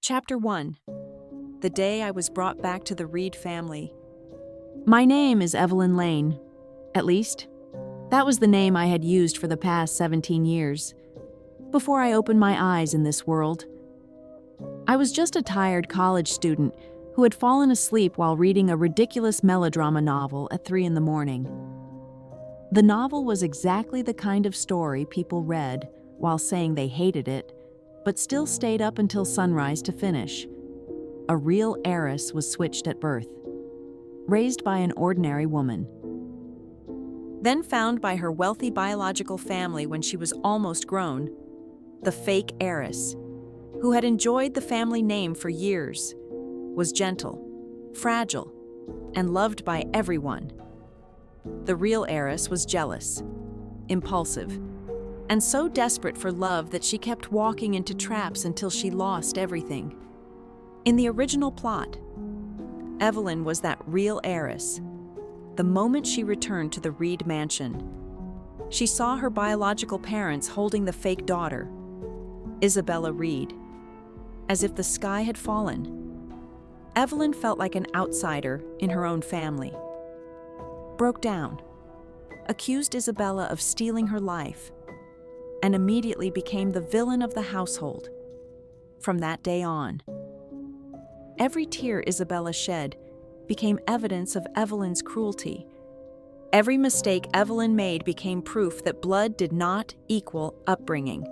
Chapter 1. The day I was brought back to the Reed family. My name is Evelyn Lane. At least, that was the name I had used for the past 17 years, before I opened my eyes in this world. I was just a tired college student who had fallen asleep while reading a ridiculous melodrama novel at 3 a.m. The novel was exactly the kind of story people read while saying they hated it, but still stayed up until sunrise to finish. A real heiress was switched at birth, raised by an ordinary woman, then found by her wealthy biological family when she was almost grown. The fake heiress, who had enjoyed the family name for years, was gentle, fragile, and loved by everyone. The real heiress was jealous, impulsive, and so desperate for love that she kept walking into traps until she lost everything. In the original plot, Evelyn was that real heiress. The moment she returned to the Reed mansion, she saw her biological parents holding the fake daughter, Isabella Reed, as if the sky had fallen. Evelyn felt like an outsider in her own family. Broke down, accused Isabella of stealing her life, and immediately became the villain of the household. From that day on, every tear Isabella shed became evidence of Evelyn's cruelty. Every mistake Evelyn made became proof that blood did not equal upbringing.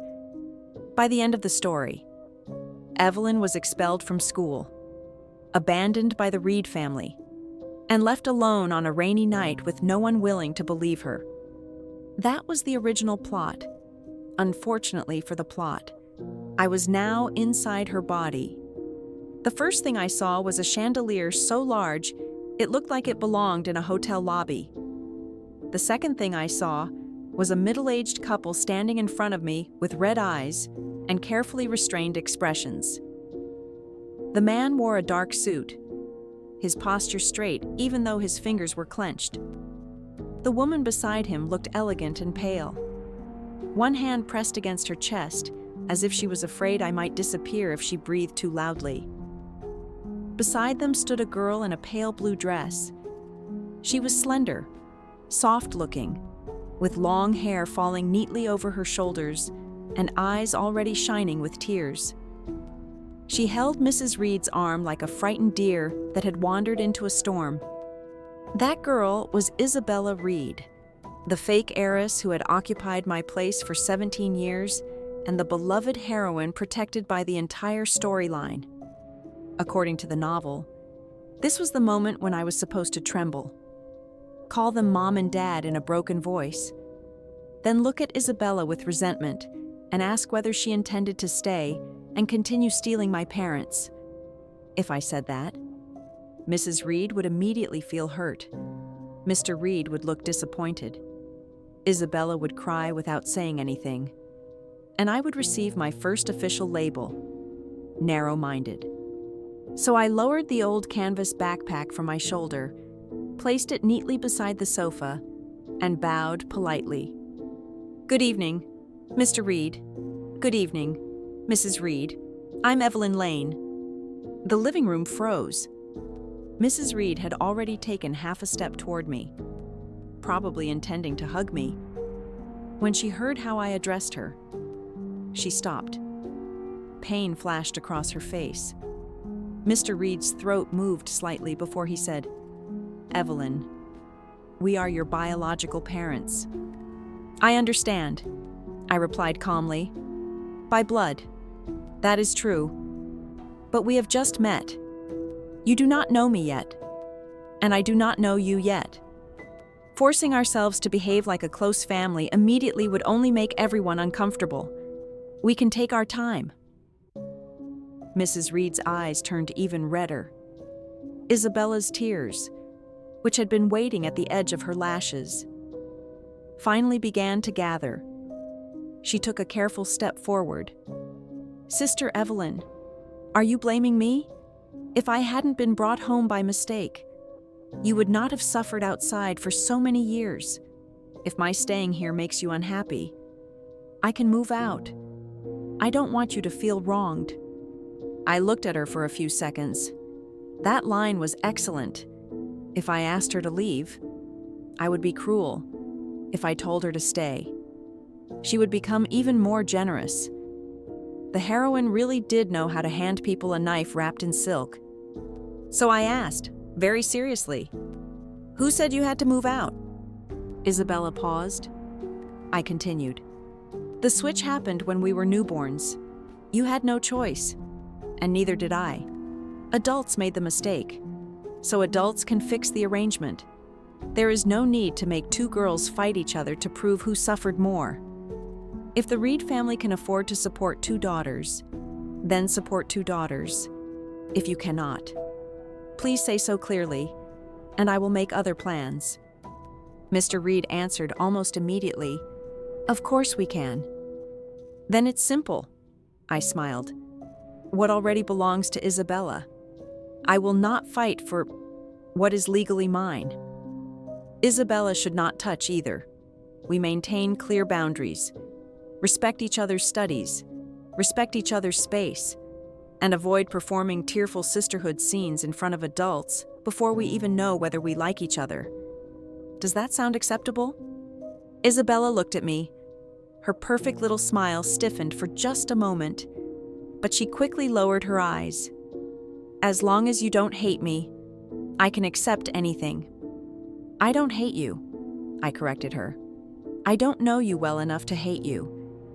By the end of the story, Evelyn was expelled from school, abandoned by the Reed family, and left alone on a rainy night with no one willing to believe her. That was the original plot. Unfortunately for the plot, I was now inside her body. The first thing I saw was a chandelier so large it looked like it belonged in a hotel lobby. The second thing I saw was a middle-aged couple standing in front of me with red eyes and carefully restrained expressions. The man wore a dark suit, his posture straight even though his fingers were clenched. The woman beside him looked elegant and pale, one hand pressed against her chest as if she was afraid I might disappear if she breathed too loudly. Beside them stood a girl in a pale blue dress. She was slender, soft-looking, with long hair falling neatly over her shoulders and eyes already shining with tears. She held Mrs. Reed's arm like a frightened deer that had wandered into a storm. That girl was Isabella Reed, the fake heiress who had occupied my place for 17 years and the beloved heroine protected by the entire storyline. According to the novel, this was the moment when I was supposed to tremble, call them Mom and Dad in a broken voice, then look at Isabella with resentment and ask whether she intended to stay and continue stealing my parents. If I said that, Mrs. Reed would immediately feel hurt. Mr. Reed would look disappointed. Isabella would cry without saying anything, and I would receive my first official label, narrow-minded. So I lowered the old canvas backpack from my shoulder, placed it neatly beside the sofa, and bowed politely. "Good evening, Mr. Reed. Good evening, Mrs. Reed. I'm Evelyn Lane." The living room froze. Mrs. Reed had already taken half a step toward me, probably intending to hug me. When she heard how I addressed her, she stopped. Pain flashed across her face. Mr. Reed's throat moved slightly before he said, "Evelyn, we are your biological parents." "I understand," I replied calmly. "By blood, that is true. But we have just met. You do not know me yet, and I do not know you yet. Forcing ourselves to behave like a close family immediately would only make everyone uncomfortable. We can take our time." Mrs. Reed's eyes turned even redder. Isabella's tears, which had been waiting at the edge of her lashes, finally began to gather. She took a careful step forward. "Sister Evelyn, are you blaming me? If I hadn't been brought home by mistake, you would not have suffered outside for so many years. If my staying here makes you unhappy, I can move out. I don't want you to feel wronged." I looked at her for a few seconds. That line was excellent. If I asked her to leave, I would be cruel. If I told her to stay, she would become even more generous. The heroine really did know how to hand people a knife wrapped in silk. So I asked, very seriously, "Who said you had to move out?" Isabella paused. I continued, "The switch happened when we were newborns. You had no choice, and neither did I. Adults made the mistake, so adults can fix the arrangement. There is no need to make two girls fight each other to prove who suffered more. If the Reed family can afford to support two daughters, then support two daughters. If you cannot, please say so clearly, and I will make other plans." Mr. Reed answered almost immediately, "Of course we can." "Then it's simple," I smiled. "What already belongs to Isabella. I will not fight for what is legally mine. Isabella should not touch either. We maintain clear boundaries, respect each other's studies, respect each other's space, and avoid performing tearful sisterhood scenes in front of adults before we even know whether we like each other. Does that sound acceptable?" Isabella looked at me. Her perfect little smile stiffened for just a moment, but she quickly lowered her eyes. "As long as you don't hate me, I can accept anything." "I don't hate you," I corrected her. "I don't know you well enough to hate you.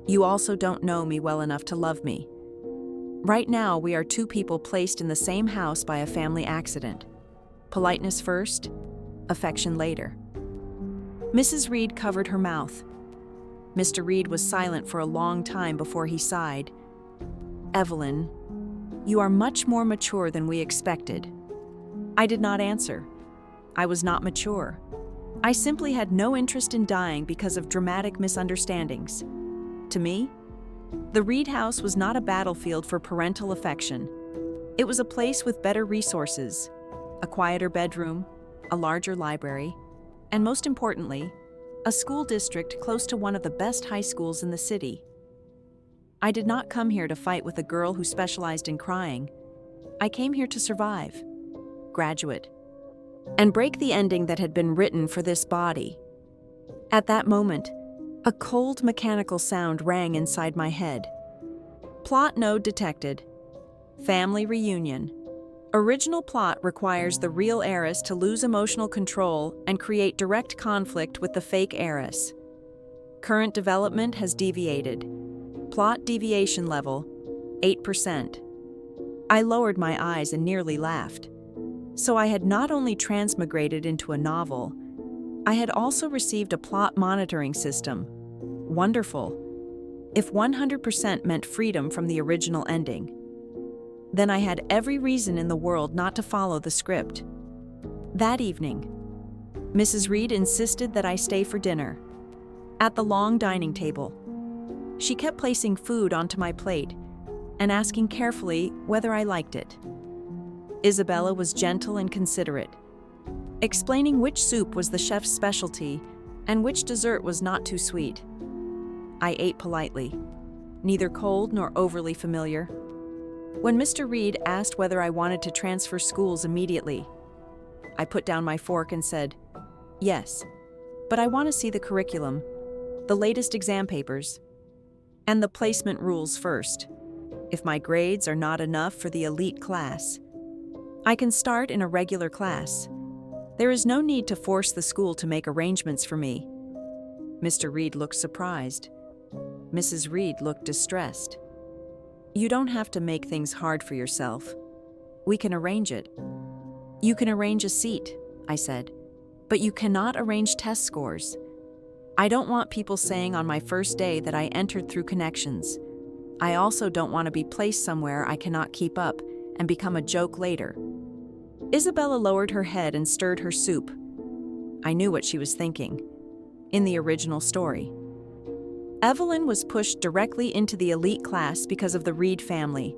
You also don't know me well enough to love me. Right now, we are two people placed in the same house by a family accident. Politeness first, affection later." Mrs. Reed covered her mouth. Mr. Reed was silent for a long time before he sighed. "Evelyn, you are much more mature than we expected." I did not answer. I was not mature. I simply had no interest in dying because of dramatic misunderstandings. To me, the Reed house was not a battlefield for parental affection. It was a place with better resources, a quieter bedroom, a larger library, and most importantly, a school district close to one of the best high schools in the city. I did not come here to fight with a girl who specialized in crying. I came here to survive, graduate, and break the ending that had been written for this body. At that moment, a cold mechanical sound rang inside my head. Plot node detected. Family reunion. Original plot requires the real heiress to lose emotional control and create direct conflict with the fake heiress. Current development has deviated. Plot deviation level, 8%. I lowered my eyes and nearly laughed. So I had not only transmigrated into a novel, I had also received a plot monitoring system. Wonderful. If 100% meant freedom from the original ending, then I had every reason in the world not to follow the script. That evening, Mrs. Reed insisted that I stay for dinner. At the long dining table, she kept placing food onto my plate and asking carefully whether I liked it. Isabella was gentle and considerate, explaining which soup was the chef's specialty and which dessert was not too sweet. I ate politely, neither cold nor overly familiar. When Mr. Reed asked whether I wanted to transfer schools immediately, I put down my fork and said, "Yes, but I want to see the curriculum, the latest exam papers, and the placement rules first. If my grades are not enough for the elite class, I can start in a regular class. There is no need to force the school to make arrangements for me." Mr. Reed looked surprised. Mrs. Reed looked distressed. "You don't have to make things hard for yourself. We can arrange it." "You can arrange a seat," I said, "but you cannot arrange test scores. I don't want people saying on my first day that I entered through connections. I also don't want to be placed somewhere I cannot keep up and become a joke later." Isabella lowered her head and stirred her soup. I knew what she was thinking. In the original story, Evelyn was pushed directly into the elite class because of the Reed family.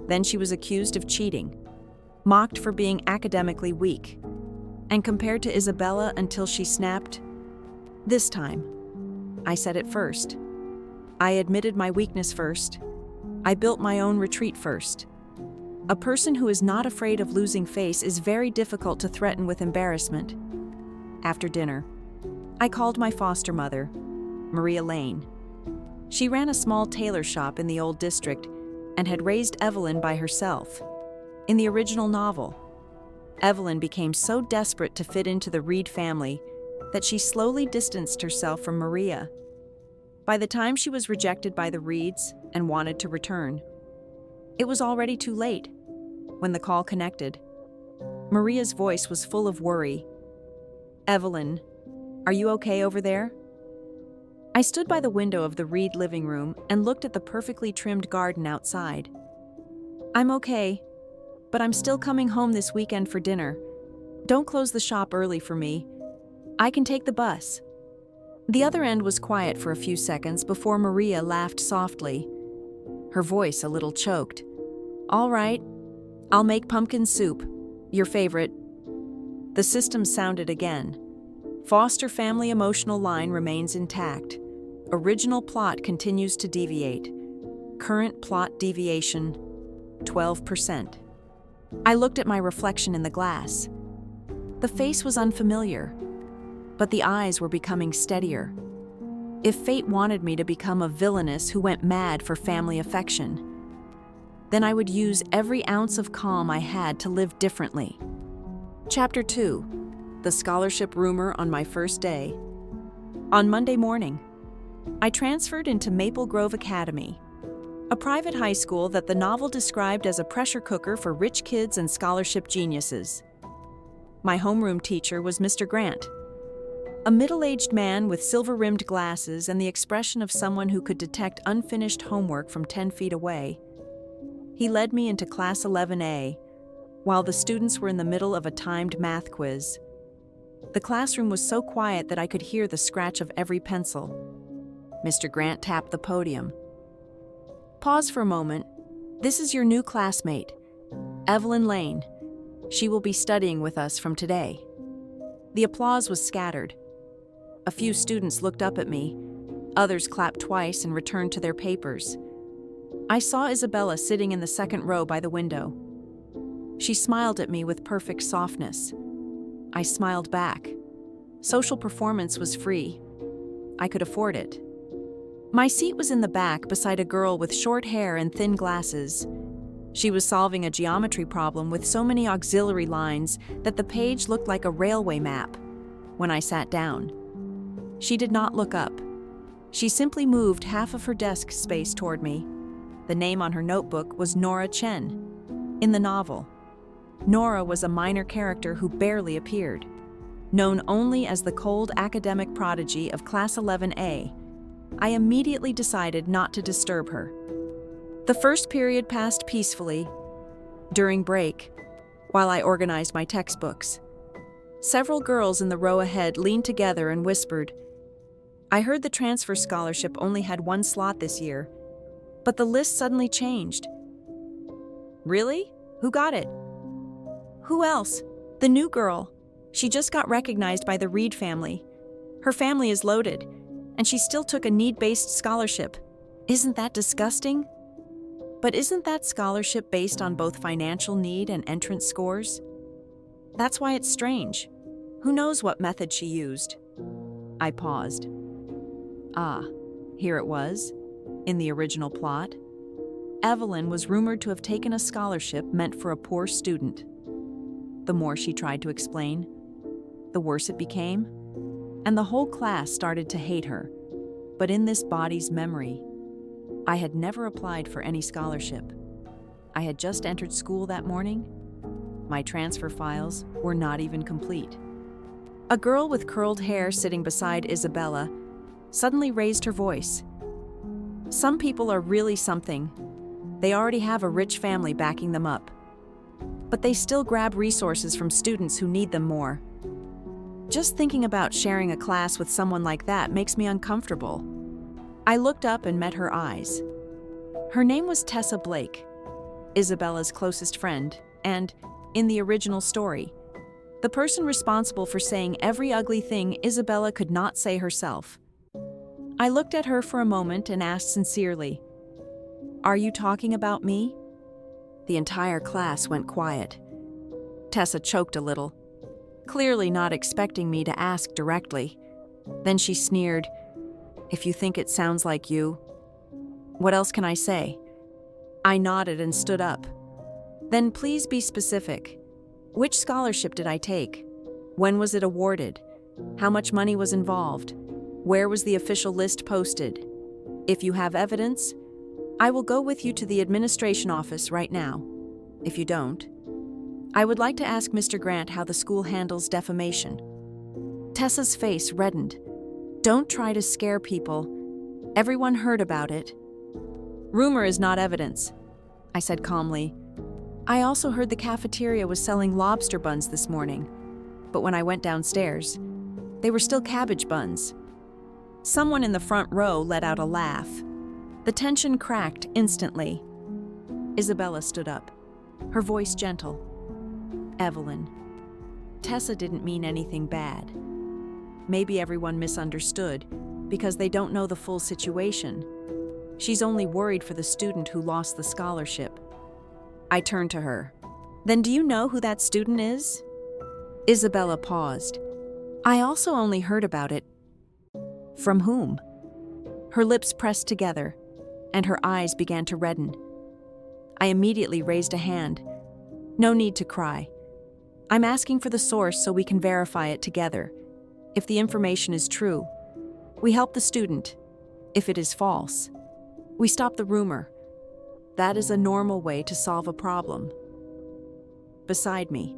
Then she was accused of cheating, mocked for being academically weak, and compared to Isabella until she snapped, "This time, I said it first. I admitted my weakness first. I built my own retreat first. A person who is not afraid of losing face is very difficult to threaten with embarrassment. After dinner, I called my foster mother, Maria Lane. She ran a small tailor shop in the old district and had raised Evelyn by herself. In the original novel, Evelyn became so desperate to fit into the Reed family that she slowly distanced herself from Maria. By the time she was rejected by the Reeds and wanted to return, it was already too late. When the call connected, Maria's voice was full of worry. "Evelyn, are you okay over there?" I stood by the window of the Reed living room and looked at the perfectly trimmed garden outside. "I'm okay, but I'm still coming home this weekend for dinner. Don't close the shop early for me. I can take the bus." The other end was quiet for a few seconds before Maria laughed softly, her voice a little choked. "All right, I'll make pumpkin soup, your favorite." The system sounded again. Foster family emotional line remains intact. Original plot continues to deviate. Current plot deviation, 12%. I looked at my reflection in the glass. The face was unfamiliar, but the eyes were becoming steadier. If fate wanted me to become a villainess who went mad for family affection, then I would use every ounce of calm I had to live differently. Chapter 2. The scholarship rumor on my first day. On Monday morning, I transferred into Maple Grove Academy, a private high school that the novel described as a pressure cooker for rich kids and scholarship geniuses. My homeroom teacher was Mr. Grant, a middle-aged man with silver-rimmed glasses and the expression of someone who could detect unfinished homework from 10 feet away. He led me into Class 11A, while the students were in the middle of a timed math quiz. The classroom was so quiet that I could hear the scratch of every pencil. Mr. Grant tapped the podium. "Pause for a moment. This is your new classmate, Evelyn Lane. She will be studying with us from today." The applause was scattered. A few students looked up at me. Others clapped twice and returned to their papers. I saw Isabella sitting in the second row by the window. She smiled at me with perfect softness. I smiled back. Social performance was free. I could afford it. My seat was in the back beside a girl with short hair and thin glasses. She was solving a geometry problem with so many auxiliary lines that the page looked like a railway map. When I sat down, she did not look up. She simply moved half of her desk space toward me. The name on her notebook was Nora Chen. In the novel, Nora was a minor character who barely appeared. Known only as the cold academic prodigy of Class 11A, I immediately decided not to disturb her. The first period passed peacefully. During break, while I organized my textbooks, several girls in the row ahead leaned together and whispered, "I heard the transfer scholarship only had one slot this year, but the list suddenly changed." "Really? Who got it?" "Who else? The new girl. She just got recognized by the Reed family. Her family is loaded, and she still took a need-based scholarship. Isn't that disgusting?" "But isn't that scholarship based on both financial need and entrance scores? That's why it's strange. Who knows what method she used?" I paused. Ah, here it was, in the original plot. Evelyn was rumored to have taken a scholarship meant for a poor student. The more she tried to explain, the worse it became, and the whole class started to hate her. But in this body's memory, I had never applied for any scholarship. I had just entered school that morning. My transfer files were not even complete. A girl with curled hair sitting beside Isabella suddenly raised her voice. "Some people are really something. They already have a rich family backing them up. But they still grab resources from students who need them more. Just thinking about sharing a class with someone like that makes me uncomfortable." I looked up and met her eyes. Her name was Tessa Blake, Isabella's closest friend, and, in the original story, the person responsible for saying every ugly thing Isabella could not say herself. I looked at her for a moment and asked sincerely, "Are you talking about me?" The entire class went quiet. Tessa choked a little, clearly not expecting me to ask directly. Then she sneered, "If you think it sounds like you, what else can I say?" I nodded and stood up. "Then please be specific. Which scholarship did I take? When was it awarded? How much money was involved? Where was the official list posted? If you have evidence, I will go with you to the administration office right now. If you don't, I would like to ask Mr. Grant how the school handles defamation." Tessa's face reddened. "Don't try to scare people. Everyone heard about it." "Rumor is not evidence," I said calmly. "I also heard the cafeteria was selling lobster buns this morning, but when I went downstairs, they were still cabbage buns." Someone in the front row let out a laugh. The tension cracked instantly. Isabella stood up, her voice gentle. "Evelyn, Tessa didn't mean anything bad. Maybe everyone misunderstood because they don't know the full situation. She's only worried for the student who lost the scholarship." I turned to her. "Then do you know who that student is?" Isabella paused. "I also only heard about it." "From whom?" Her lips pressed together, and her eyes began to redden. I immediately raised a hand. "No need to cry. I'm asking for the source so we can verify it together. If the information is true, we help the student. If it is false, we stop the rumor. That is a normal way to solve a problem." Beside me,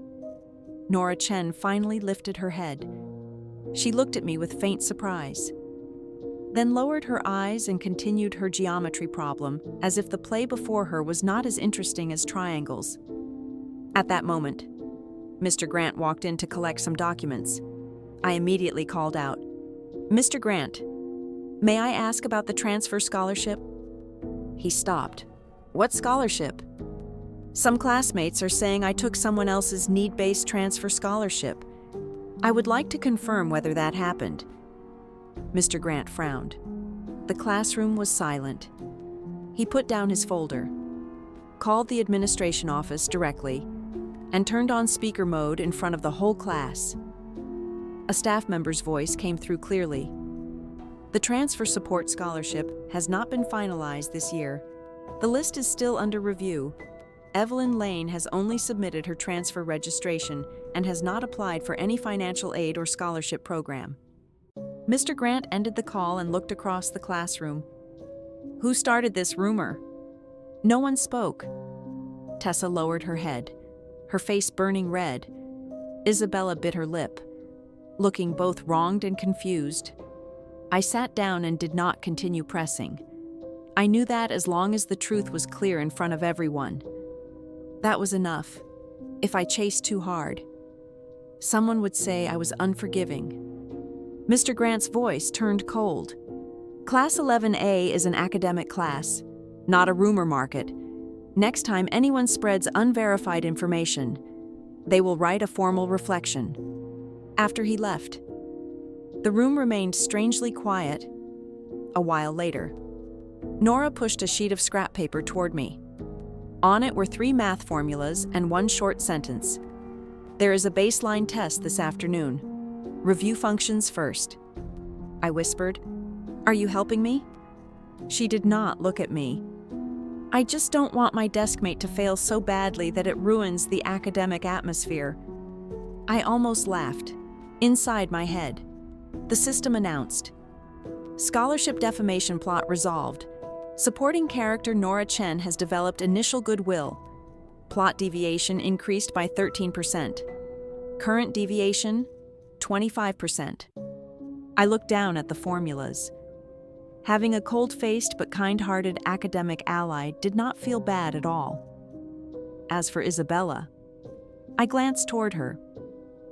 Nora Chen finally lifted her head. She looked at me with faint surprise, then lowered her eyes and continued her geometry problem as if the play before her was not as interesting as triangles. At that moment, Mr. Grant walked in to collect some documents. I immediately called out, "Mr. Grant, may I ask about the transfer scholarship?" He stopped. "What scholarship?" "Some classmates are saying I took someone else's need-based transfer scholarship. I would like to confirm whether that happened." Mr. Grant frowned. The classroom was silent. He put down his folder, called the administration office directly, and turned on speaker mode in front of the whole class. A staff member's voice came through clearly. "The transfer support scholarship has not been finalized this year. The list is still under review. Evelyn Lane has only submitted her transfer registration and has not applied for any financial aid or scholarship program." Mr. Grant ended the call and looked across the classroom. "Who started this rumor?" No one spoke. Tessa lowered her head, her face burning red. Isabella bit her lip, looking both wronged and confused. I sat down and did not continue pressing. I knew that as long as the truth was clear in front of everyone, that was enough. If I chased too hard, someone would say I was unforgiving. Mr. Grant's voice turned cold. "Class 11A is an academic class, not a rumor market. Next time anyone spreads unverified information, they will write a formal reflection." After he left, the room remained strangely quiet. A while later, Nora pushed a sheet of scrap paper toward me. On it were 3 math formulas and 1 short sentence. "There is a baseline test this afternoon. Review functions first." I whispered, "Are you helping me?" She did not look at me. "I just don't want my deskmate to fail so badly that it ruins the academic atmosphere." I almost laughed. Inside my head, the system announced, "Scholarship defamation plot resolved. Supporting character Nora Chen has developed initial goodwill. Plot deviation increased by 13%. Current deviation, 25%. I looked down at the formulas. Having a cold-faced but kind-hearted academic ally did not feel bad at all. As for Isabella, I glanced toward her.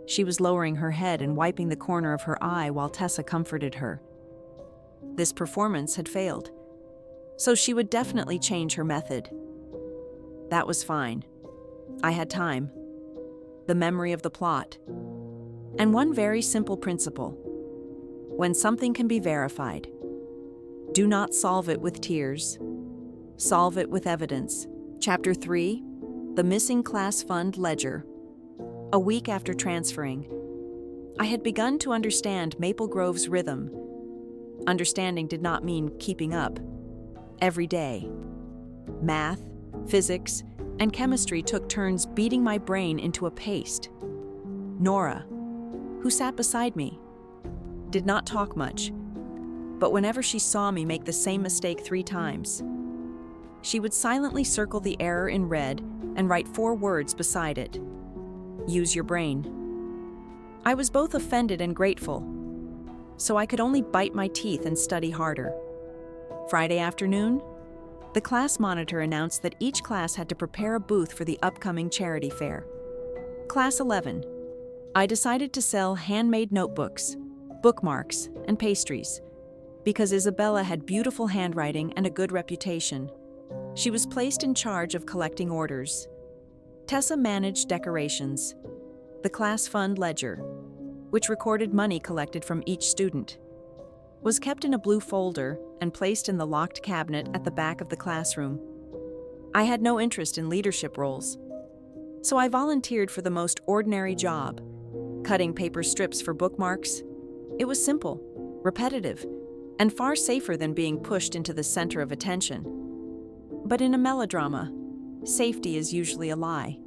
She was lowering her head and wiping the corner of her eye while Tessa comforted her. This performance had failed, so she would definitely change her method. That was fine. I had time, the memory of the plot, and one very simple principle. When something can be verified, do not solve it with tears. Solve it with evidence. Chapter 3, The missing class fund ledger. A week after transferring, I had begun to understand Maple Grove's rhythm. Understanding did not mean keeping up. Every day, math, physics, and chemistry took turns beating my brain into a paste. Nora, who sat beside me, did not talk much, but whenever she saw me make the same mistake 3 times, she would silently circle the error in red and write 4 words beside it. Use your brain. I was both offended and grateful, so I could only bite my teeth and study harder. Friday afternoon, the class monitor announced that each class had to prepare a booth for the upcoming charity fair. Class 11. I decided to sell handmade notebooks, bookmarks, and pastries. Because Isabella had beautiful handwriting and a good reputation, she was placed in charge of collecting orders. Tessa managed decorations, the class fund ledger, which recorded money collected from each student, was kept in a blue folder and placed in the locked cabinet at the back of the classroom. I had no interest in leadership roles, so I volunteered for the most ordinary job, cutting paper strips for bookmarks. It was simple, repetitive, and far safer than being pushed into the center of attention. But in a melodrama, safety is usually a lie.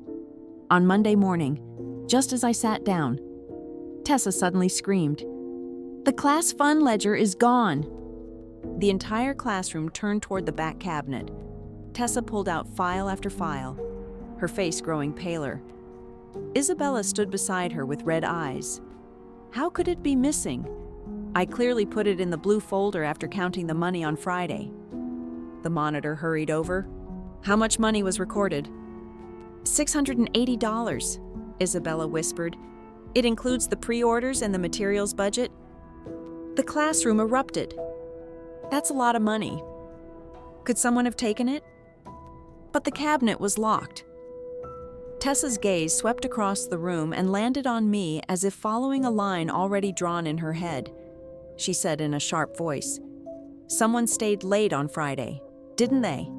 On Monday morning, just as I sat down, Tessa suddenly screamed, "The class fund ledger is gone!" The entire classroom turned toward the back cabinet. Tessa pulled out file after file, her face growing paler. Isabella stood beside her with red eyes. How could it be missing? I clearly put it in the blue folder after counting the money on Friday. The monitor hurried over. How much money was recorded? $680, Isabella whispered. It includes the pre-orders and the materials budget. The classroom erupted. That's a lot of money. Could someone have taken it? But the cabinet was locked. Tessa's gaze swept across the room and landed on me as if following a line already drawn in her head. She said in a sharp voice, "Someone stayed late on Friday, didn't they?"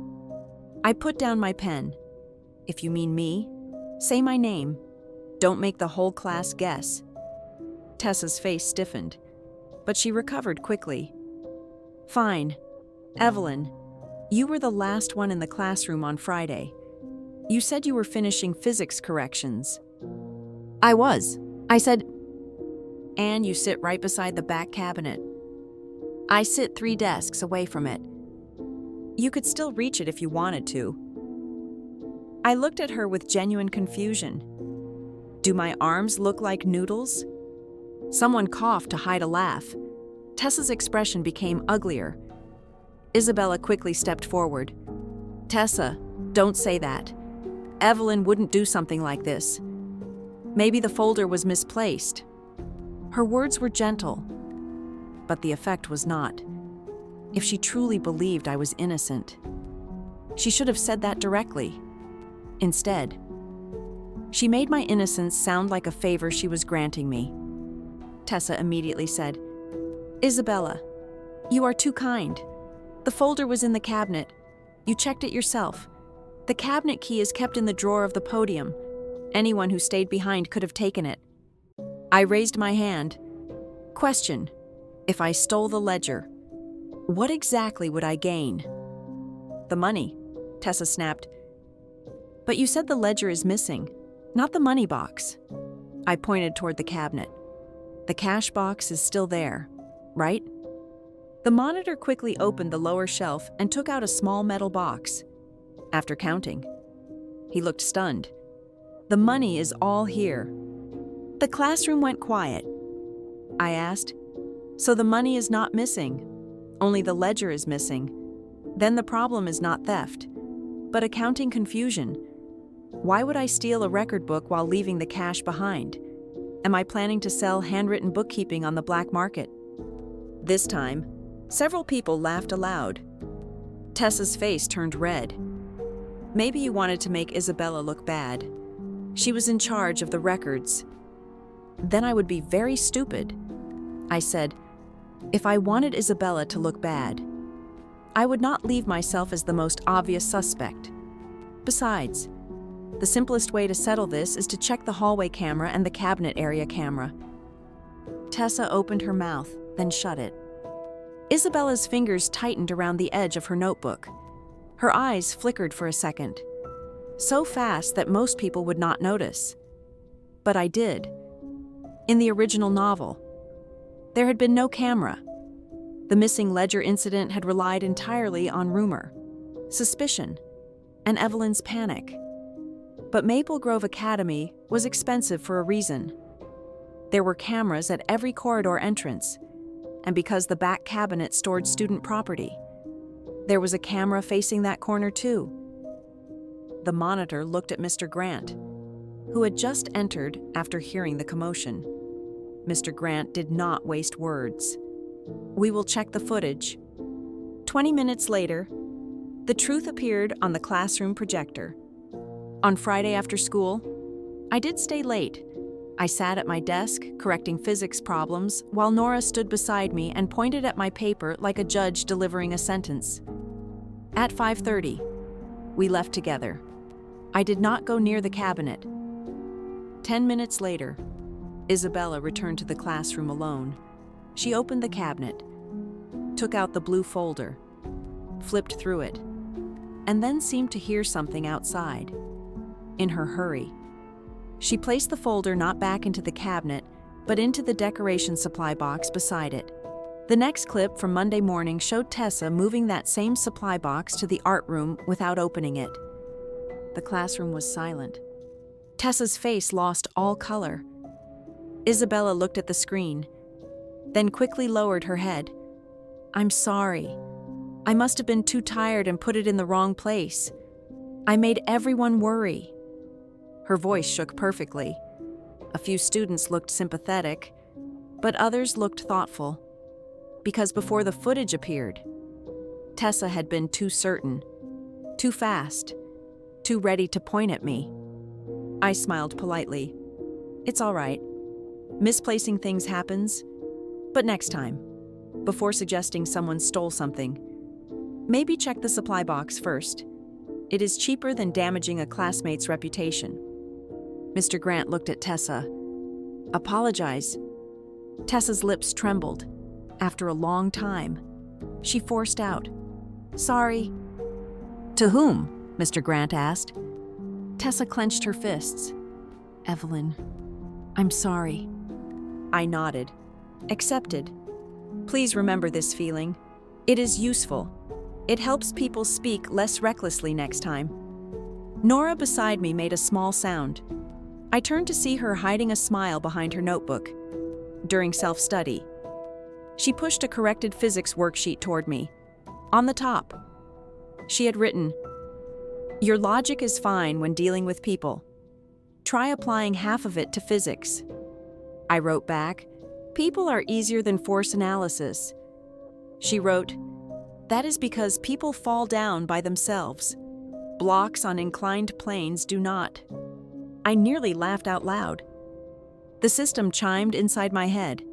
I put down my pen. If you mean me, say my name. Don't make the whole class guess. Tessa's face stiffened, but she recovered quickly. Fine. Evelyn, you were the last one in the classroom on Friday. You said you were finishing physics corrections. I was. I said, and you sit right beside the back cabinet. I sit 3 desks away from it. You could still reach it if you wanted to. I looked at her with genuine confusion. Do my arms look like noodles? Someone coughed to hide a laugh. Tessa's expression became uglier. Isabella quickly stepped forward. Tessa, don't say that. Evelyn wouldn't do something like this. Maybe the folder was misplaced. Her words were gentle, but the effect was not. If she truly believed I was innocent, she should have said that directly. Instead, she made my innocence sound like a favor she was granting me. Tessa immediately said, Isabella, you are too kind. The folder was in the cabinet. You checked it yourself. The cabinet key is kept in the drawer of the podium. Anyone who stayed behind could have taken it. I raised my hand. Question: if I stole the ledger, what exactly would I gain? The money, Tessa snapped. But you said the ledger is missing, not the money box. I pointed toward the cabinet. The cash box is still there, right? The monitor quickly opened the lower shelf and took out a small metal box. After counting, he looked stunned. The money is all here. The classroom went quiet. I asked, so the money is not missing, only the ledger is missing. Then the problem is not theft, but accounting confusion. Why would I steal a record book while leaving the cash behind? Am I planning to sell handwritten bookkeeping on the black market? This time, several people laughed aloud. Tessa's face turned red. Maybe you wanted to make Isabella look bad. She was in charge of the records. Then I would be very stupid. I said, if I wanted Isabella to look bad, I would not leave myself as the most obvious suspect. Besides, The simplest way to settle this is to check the hallway camera and the cabinet area camera. Tessa opened her mouth, then shut it. Isabella's fingers tightened around the edge of her notebook. Her eyes flickered for a second, so fast that most people would not notice. But I did. In the original novel, there had been no camera. The missing ledger incident had relied entirely on rumor, suspicion, and Evelyn's panic. But Maple Grove Academy was expensive for a reason. There were cameras at every corridor entrance, and because the back cabinet stored student property, there was a camera facing that corner too. The monitor looked at Mr. Grant, who had just entered after hearing the commotion. Mr. Grant did not waste words. "We will check the footage." 20 minutes later, the truth appeared on the classroom projector. On Friday after school, I did stay late. I sat at my desk, correcting physics problems, while Nora stood beside me and pointed at my paper like a judge delivering a sentence. At 5:30, we left together. I did not go near the cabinet. 10 minutes later, Isabella returned to the classroom alone. She opened the cabinet, took out the blue folder, flipped through it, and then seemed to hear something outside. In her hurry, she placed the folder not back into the cabinet, but into the decoration supply box beside it. The next clip from Monday morning showed Tessa moving that same supply box to the art room without opening it. The classroom was silent. Tessa's face lost all color. Isabella looked at the screen, then quickly lowered her head. "I'm sorry. I must have been too tired and put it in the wrong place. I made everyone worry." Her voice shook perfectly. A few students looked sympathetic, but others looked thoughtful. Because before the footage appeared, Tessa had been too certain, too fast, too ready to point at me. I smiled politely. "It's all right. Misplacing things happens, but next time, before suggesting someone stole something, maybe check the supply box first. It is cheaper than damaging a classmate's reputation." Mr. Grant looked at Tessa. "Apologize." Tessa's lips trembled. After a long time, she forced out, "Sorry." "To whom?" Mr. Grant asked. Tessa clenched her fists. "Evelyn, I'm sorry." I nodded. "Accepted. Please remember this feeling. It is useful. It helps people speak less recklessly next time." Nora beside me made a small sound. I turned to see her hiding a smile behind her notebook. During self-study, she pushed a corrected physics worksheet toward me. On the top, she had written, "Your logic is fine when dealing with people. Try applying half of it to physics." I wrote back, "People are easier than force analysis." She wrote, "That is because people fall down by themselves. Blocks on inclined planes do not." I nearly laughed out loud. The system chimed inside my head.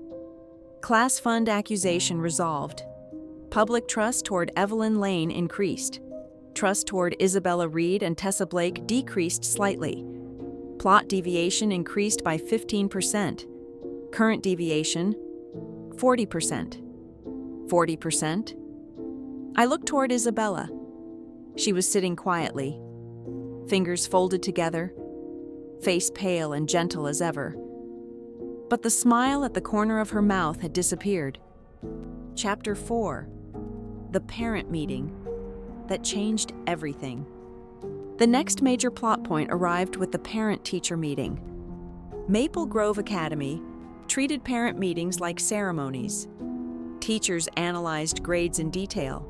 Class fund accusation resolved. Public trust toward Evelyn Lane increased. Trust toward Isabella Reed and Tessa Blake decreased slightly. Plot deviation increased by 15%. Current deviation, 40%. 40%? I looked toward Isabella. She was sitting quietly, fingers folded together, face pale and gentle as ever. But the smile at the corner of her mouth had disappeared. Chapter 4. The Parent Meeting That Changed Everything. The next major plot point arrived with the parent-teacher meeting. Maple Grove Academy treated parent meetings like ceremonies. Teachers analyzed grades in detail.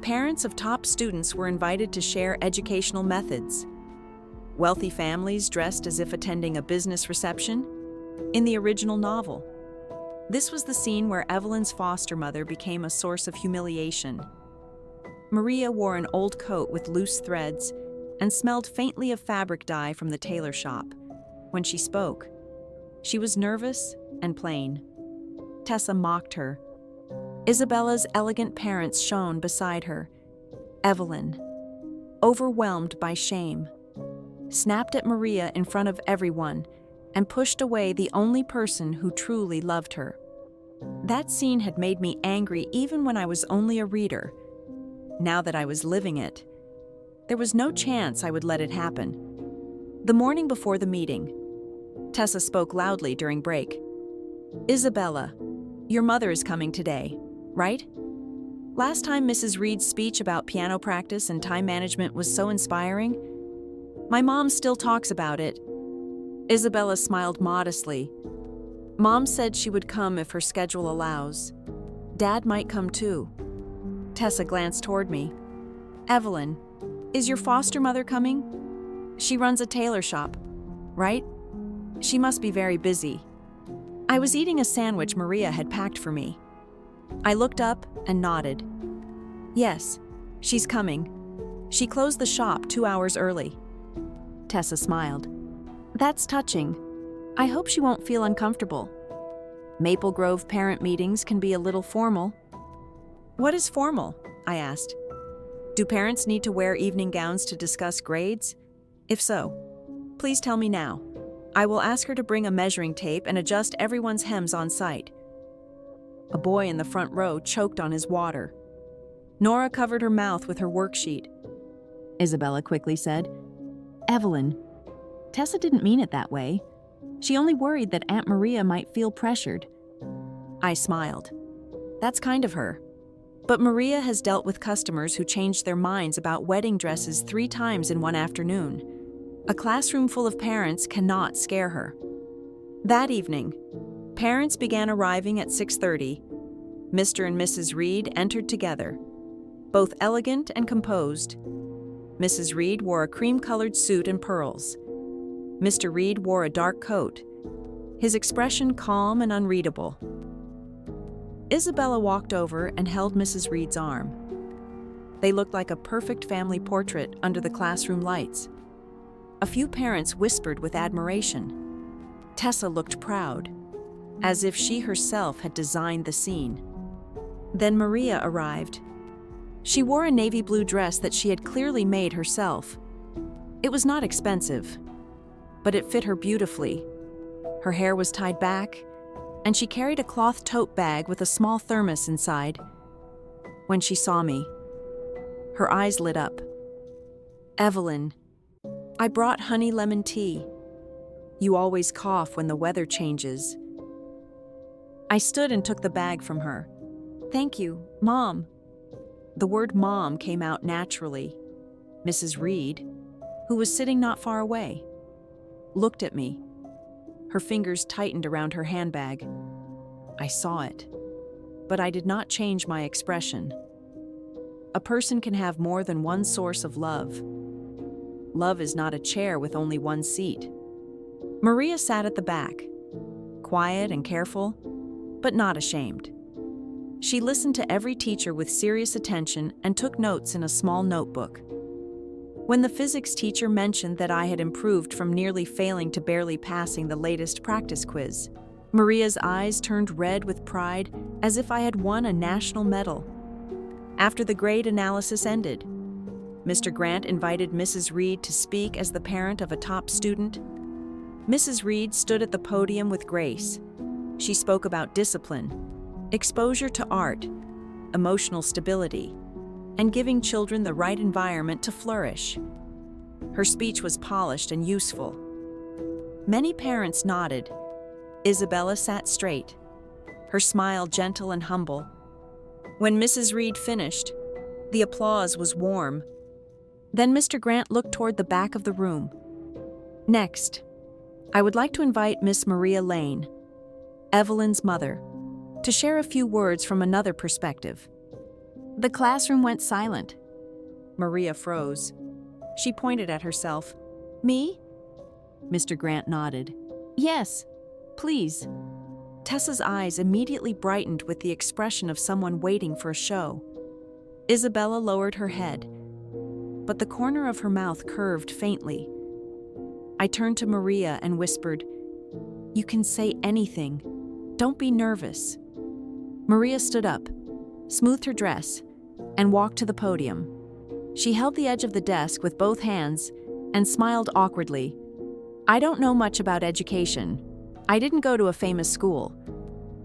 Parents of top students were invited to share educational methods. Wealthy families dressed as if attending a business reception in the original novel. This was the scene where Evelyn's foster mother became a source of humiliation. Maria wore an old coat with loose threads and smelled faintly of fabric dye from the tailor shop. When she spoke, she was nervous and plain. Tessa mocked her. Isabella's elegant parents shone beside her. Evelyn, overwhelmed by shame, snapped at Maria in front of everyone, and pushed away the only person who truly loved her. That scene had made me angry even when I was only a reader. Now that I was living it, there was no chance I would let it happen. The morning before the meeting, Tessa spoke loudly during break. "Isabella, your mother is coming today, right? Last time Mrs. Reed's speech about piano practice and time management was so inspiring. My mom still talks about it." Isabella smiled modestly. "Mom said she would come if her schedule allows. Dad might come too." Tessa glanced toward me. "Evelyn, is your foster mother coming? She runs a tailor shop, right? She must be very busy." I was eating a sandwich Maria had packed for me. I looked up and nodded. "Yes, she's coming. She closed the shop 2 hours early." Tessa smiled. "That's touching. I hope she won't feel uncomfortable. Maple Grove parent meetings can be a little formal." "What is formal?" I asked. "Do parents need to wear evening gowns to discuss grades? If so, please tell me now. I will ask her to bring a measuring tape and adjust everyone's hems on site." A boy in the front row choked on his water. Nora covered her mouth with her worksheet. Isabella quickly said, "Evelyn, Tessa didn't mean it that way. She only worried that Aunt Maria might feel pressured." I smiled. That's kind of her. But Maria has dealt with customers who changed their minds about wedding dresses 3 times in one afternoon. A classroom full of parents cannot scare her. That evening, parents began arriving at 6:30. Mr. and Mrs. Reed entered together, both elegant and composed. Mrs. Reed wore a cream-colored suit and pearls. Mr. Reed wore a dark coat, his expression calm and unreadable. Isabella walked over and held Mrs. Reed's arm. They looked like a perfect family portrait under the classroom lights. A few parents whispered with admiration. Tessa looked proud, as if she herself had designed the scene. Then Maria arrived. She wore a navy blue dress that she had clearly made herself. It was not expensive, but it fit her beautifully. Her hair was tied back, and she carried a cloth tote bag with a small thermos inside. When she saw me, her eyes lit up. "Evelyn, I brought honey lemon tea. You always cough when the weather changes." I stood and took the bag from her. "Thank you, Mom." The word Mom came out naturally. Mrs. Reed, who was sitting not far away, looked at me. Her fingers tightened around her handbag. I saw it, but I did not change my expression. A person can have more than one source of love. Love is not a chair with only one seat. Maria sat at the back, quiet and careful, but not ashamed. She listened to every teacher with serious attention and took notes in a small notebook. When the physics teacher mentioned that I had improved from nearly failing to barely passing the latest practice quiz, Maria's eyes turned red with pride as if I had won a national medal. After the grade analysis ended, Mr. Grant invited Mrs. Reed to speak as the parent of a top student. Mrs. Reed stood at the podium with grace. She spoke about discipline, exposure to art, emotional stability, and giving children the right environment to flourish. Her speech was polished and useful. Many parents nodded. Isabella sat straight, her smile gentle and humble. When Mrs. Reed finished, the applause was warm. Then Mr. Grant looked toward the back of the room. "Next, I would like to invite Miss Maria Lane, Evelyn's mother, to share a few words from another perspective." The classroom went silent. Maria froze. She pointed at herself. "Me?" Mr. Grant nodded. "Yes, please." Tessa's eyes immediately brightened with the expression of someone waiting for a show. Isabella lowered her head, but the corner of her mouth curved faintly. I turned to Maria and whispered, "You can say anything. Don't be nervous." Maria stood up, smoothed her dress, and walked to the podium. She held the edge of the desk with both hands and smiled awkwardly. I don't know much about education. I didn't go to a famous school,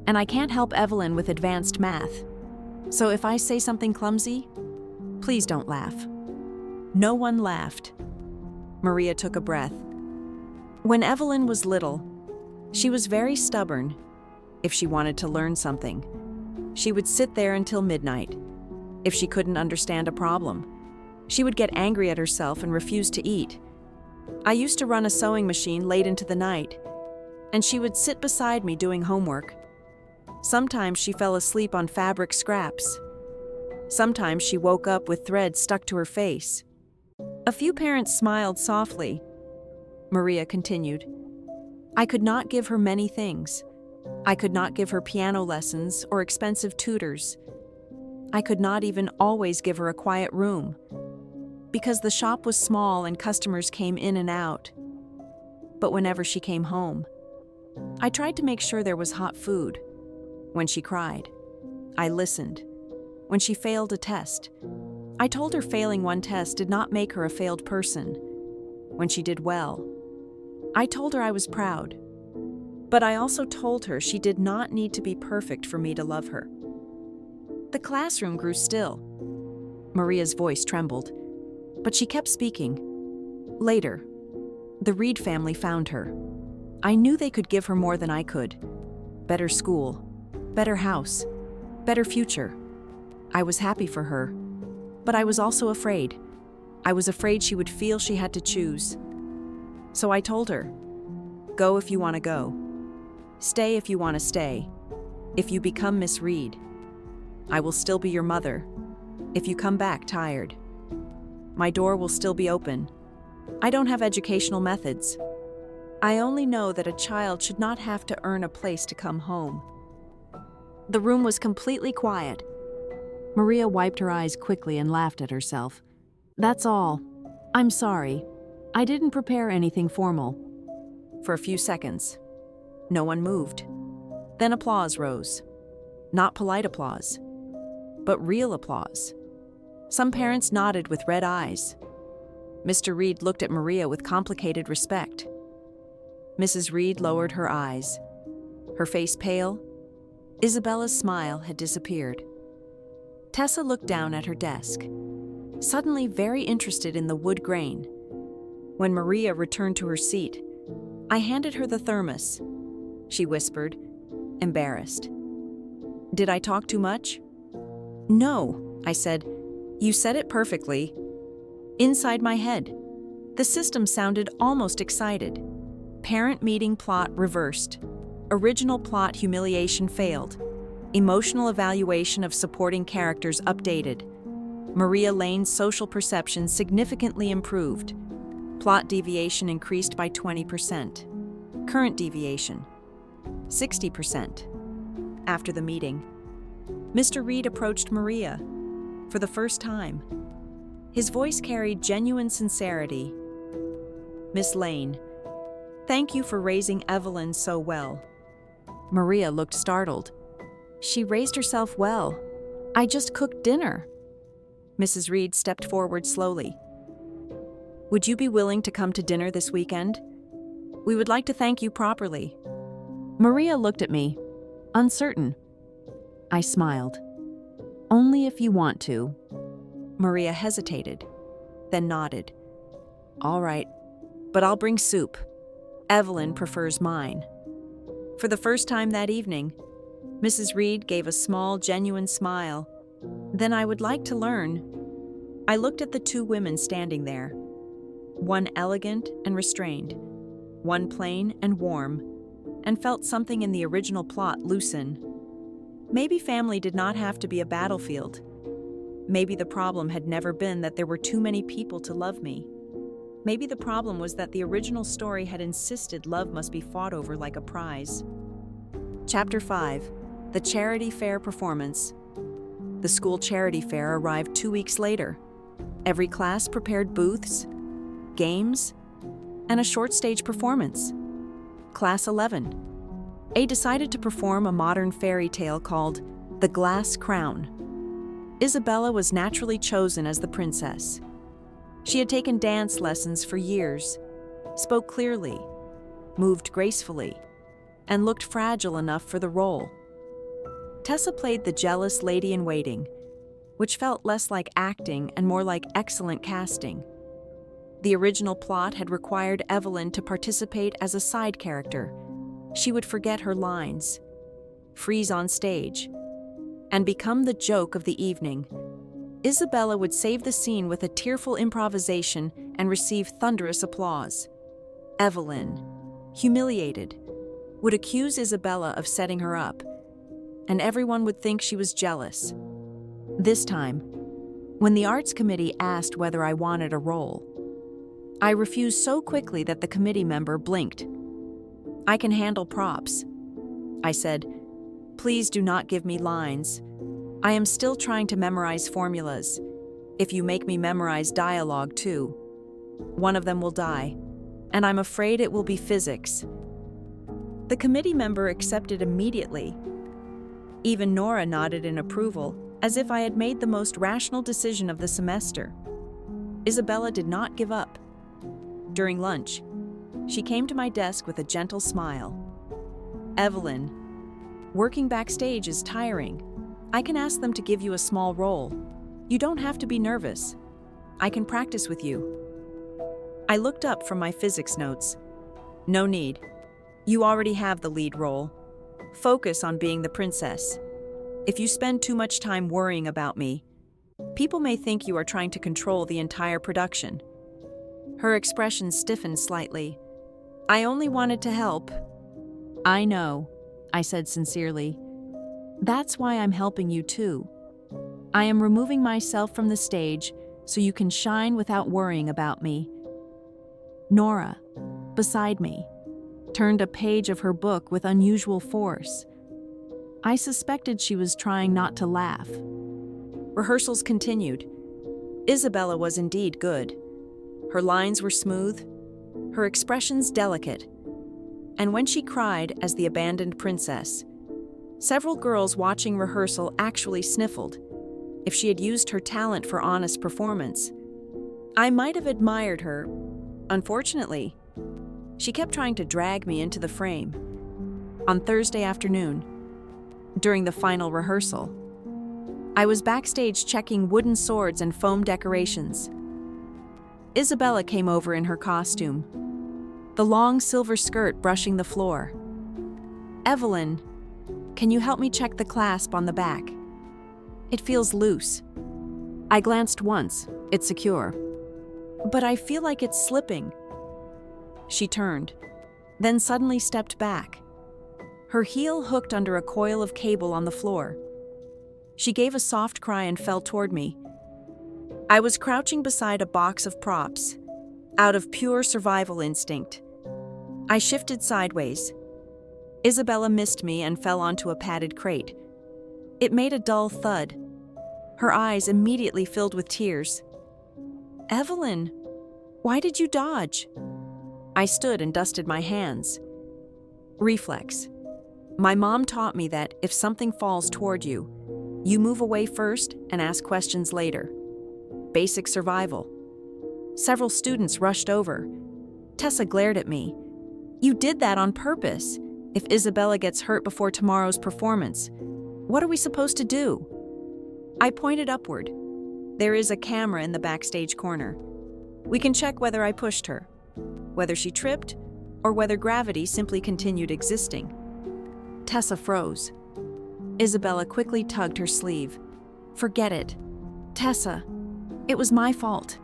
and I can't help Evelyn with advanced math. So if I say something clumsy, please don't laugh. No one laughed. Maria took a breath. When Evelyn was little, she was very stubborn. If she wanted to learn something, she would sit there until midnight. If she couldn't understand a problem, she would get angry at herself and refuse to eat. I used to run a sewing machine late into the night, and she would sit beside me doing homework. Sometimes she fell asleep on fabric scraps. Sometimes she woke up with thread stuck to her face. A few parents smiled softly. Maria continued. I could not give her many things. I could not give her piano lessons or expensive tutors. I could not even always give her a quiet room, because the shop was small and customers came in and out. But whenever she came home, I tried to make sure there was hot food. When she cried, I listened. When she failed a test, I told her failing one test did not make her a failed person. When she did well, I told her I was proud. But I also told her she did not need to be perfect for me to love her. The classroom grew still. Maria's voice trembled, but she kept speaking. Later, the Reed family found her. I knew they could give her more than I could. Better school, better house, better future. I was happy for her, but I was also afraid. I was afraid she would feel she had to choose. So I told her, go if you want to go. Stay if you want to stay. If you become Miss Reed, I will still be your mother. If you come back tired, my door will still be open. I don't have educational methods. I only know that a child should not have to earn a place to come home. The room was completely quiet. Maria wiped her eyes quickly and laughed at herself. That's all. I'm sorry. I didn't prepare anything formal. For a few seconds, no one moved. Then applause rose. Not polite applause, but real applause. Some parents nodded with red eyes. Mr. Reed looked at Maria with complicated respect. Mrs. Reed lowered her eyes. Her face pale, Isabella's smile had disappeared. Tessa looked down at her desk, suddenly very interested in the wood grain. When Maria returned to her seat, I handed her the thermos. She whispered, embarrassed. Did I talk too much? No, I said. You said it perfectly. Inside my head, the system sounded almost excited. Parent meeting plot reversed. Original plot humiliation failed. Emotional evaluation of supporting characters updated. Maria Lane's social perception significantly improved. Plot deviation increased by 20%. Current deviation, 60%. After the meeting, Mr. Reed approached Maria for the first time. His voice carried genuine sincerity. Miss Lane, thank you for raising Evelyn so well. Maria looked startled. She raised herself well. I just cooked dinner. Mrs. Reed stepped forward slowly. Would you be willing to come to dinner this weekend? We would like to thank you properly. Maria looked at me, uncertain. I smiled. Only if you want to. Maria hesitated, then nodded. All right, but I'll bring soup. Evelyn prefers mine. For the first time that evening, Mrs. Reed gave a small, genuine smile. Then I would like to learn. I looked at the two women standing there. One elegant and restrained, one plain and warm, and felt something in the original plot loosen. Maybe family did not have to be a battlefield. Maybe the problem had never been that there were too many people to love me. Maybe the problem was that the original story had insisted love must be fought over like a prize. Chapter 5. The Charity Fair Performance. The school charity fair arrived 2 weeks later. Every class prepared booths, games, and a short stage performance. Class 11. A decided to perform a modern fairy tale called The Glass Crown. Isabella was naturally chosen as the princess. She had taken dance lessons for years, spoke clearly, moved gracefully, and looked fragile enough for the role. Tessa played the jealous lady-in-waiting, which felt less like acting and more like excellent casting. The original plot had required Evelyn to participate as a side character. She would forget her lines, freeze on stage, and become the joke of the evening. Isabella would save the scene with a tearful improvisation and receive thunderous applause. Evelyn, humiliated, would accuse Isabella of setting her up, and everyone would think she was jealous. This time, when the arts committee asked whether I wanted a role, I refused so quickly that the committee member blinked. "I can handle props," I said. "Please do not give me lines. I am still trying to memorize formulas. If you make me memorize dialogue too, one of them will die, and I'm afraid it will be physics." The committee member accepted immediately. Even Nora nodded in approval, as if I had made the most rational decision of the semester. Isabella did not give up. During lunch, she came to my desk with a gentle smile. "Evelyn, working backstage is tiring. I can ask them to give you a small role. You don't have to be nervous. I can practice with you." I looked up from my physics notes. "No need. You already have the lead role. Focus on being the princess. If you spend too much time worrying about me, people may think you are trying to control the entire production." Her expression stiffened slightly. "I only wanted to help." "I know," I said sincerely. "That's why I'm helping you too. I am removing myself from the stage so you can shine without worrying about me." Nora, beside me, turned a page of her book with unusual force. I suspected she was trying not to laugh. Rehearsals continued. Isabella was indeed good. Her lines were smooth, her expressions delicate, and when she cried as the abandoned princess, several girls watching rehearsal actually sniffled. If she had used her talent for honest performance, I might have admired her. Unfortunately, she kept trying to drag me into the frame. On Thursday afternoon, during the final rehearsal, I was backstage checking wooden swords and foam decorations. Isabella came over in her costume, the long silver skirt brushing the floor. "Evelyn, can you help me check the clasp on the back? It feels loose." I glanced once. "It's secure. But I feel like it's slipping." She turned, then suddenly stepped back. Her heel hooked under a coil of cable on the floor. She gave a soft cry and fell toward me. I was crouching beside a box of props, out of pure survival instinct. I shifted sideways. Isabella missed me and fell onto a padded crate. It made a dull thud. Her eyes immediately filled with tears. "Evelyn, why did you dodge?" I stood and dusted my hands. Reflex. My mom taught me that if something falls toward you, you move away first and ask questions later. Basic survival. Several students rushed over. Tessa glared at me. "You did that on purpose. If Isabella gets hurt before tomorrow's performance, what are we supposed to do?" I pointed upward. "There is a camera in the backstage corner. We can check whether I pushed her, whether she tripped, or whether gravity simply continued existing." Tessa froze. Isabella quickly tugged her sleeve. "Forget it. Tessa, it was my fault.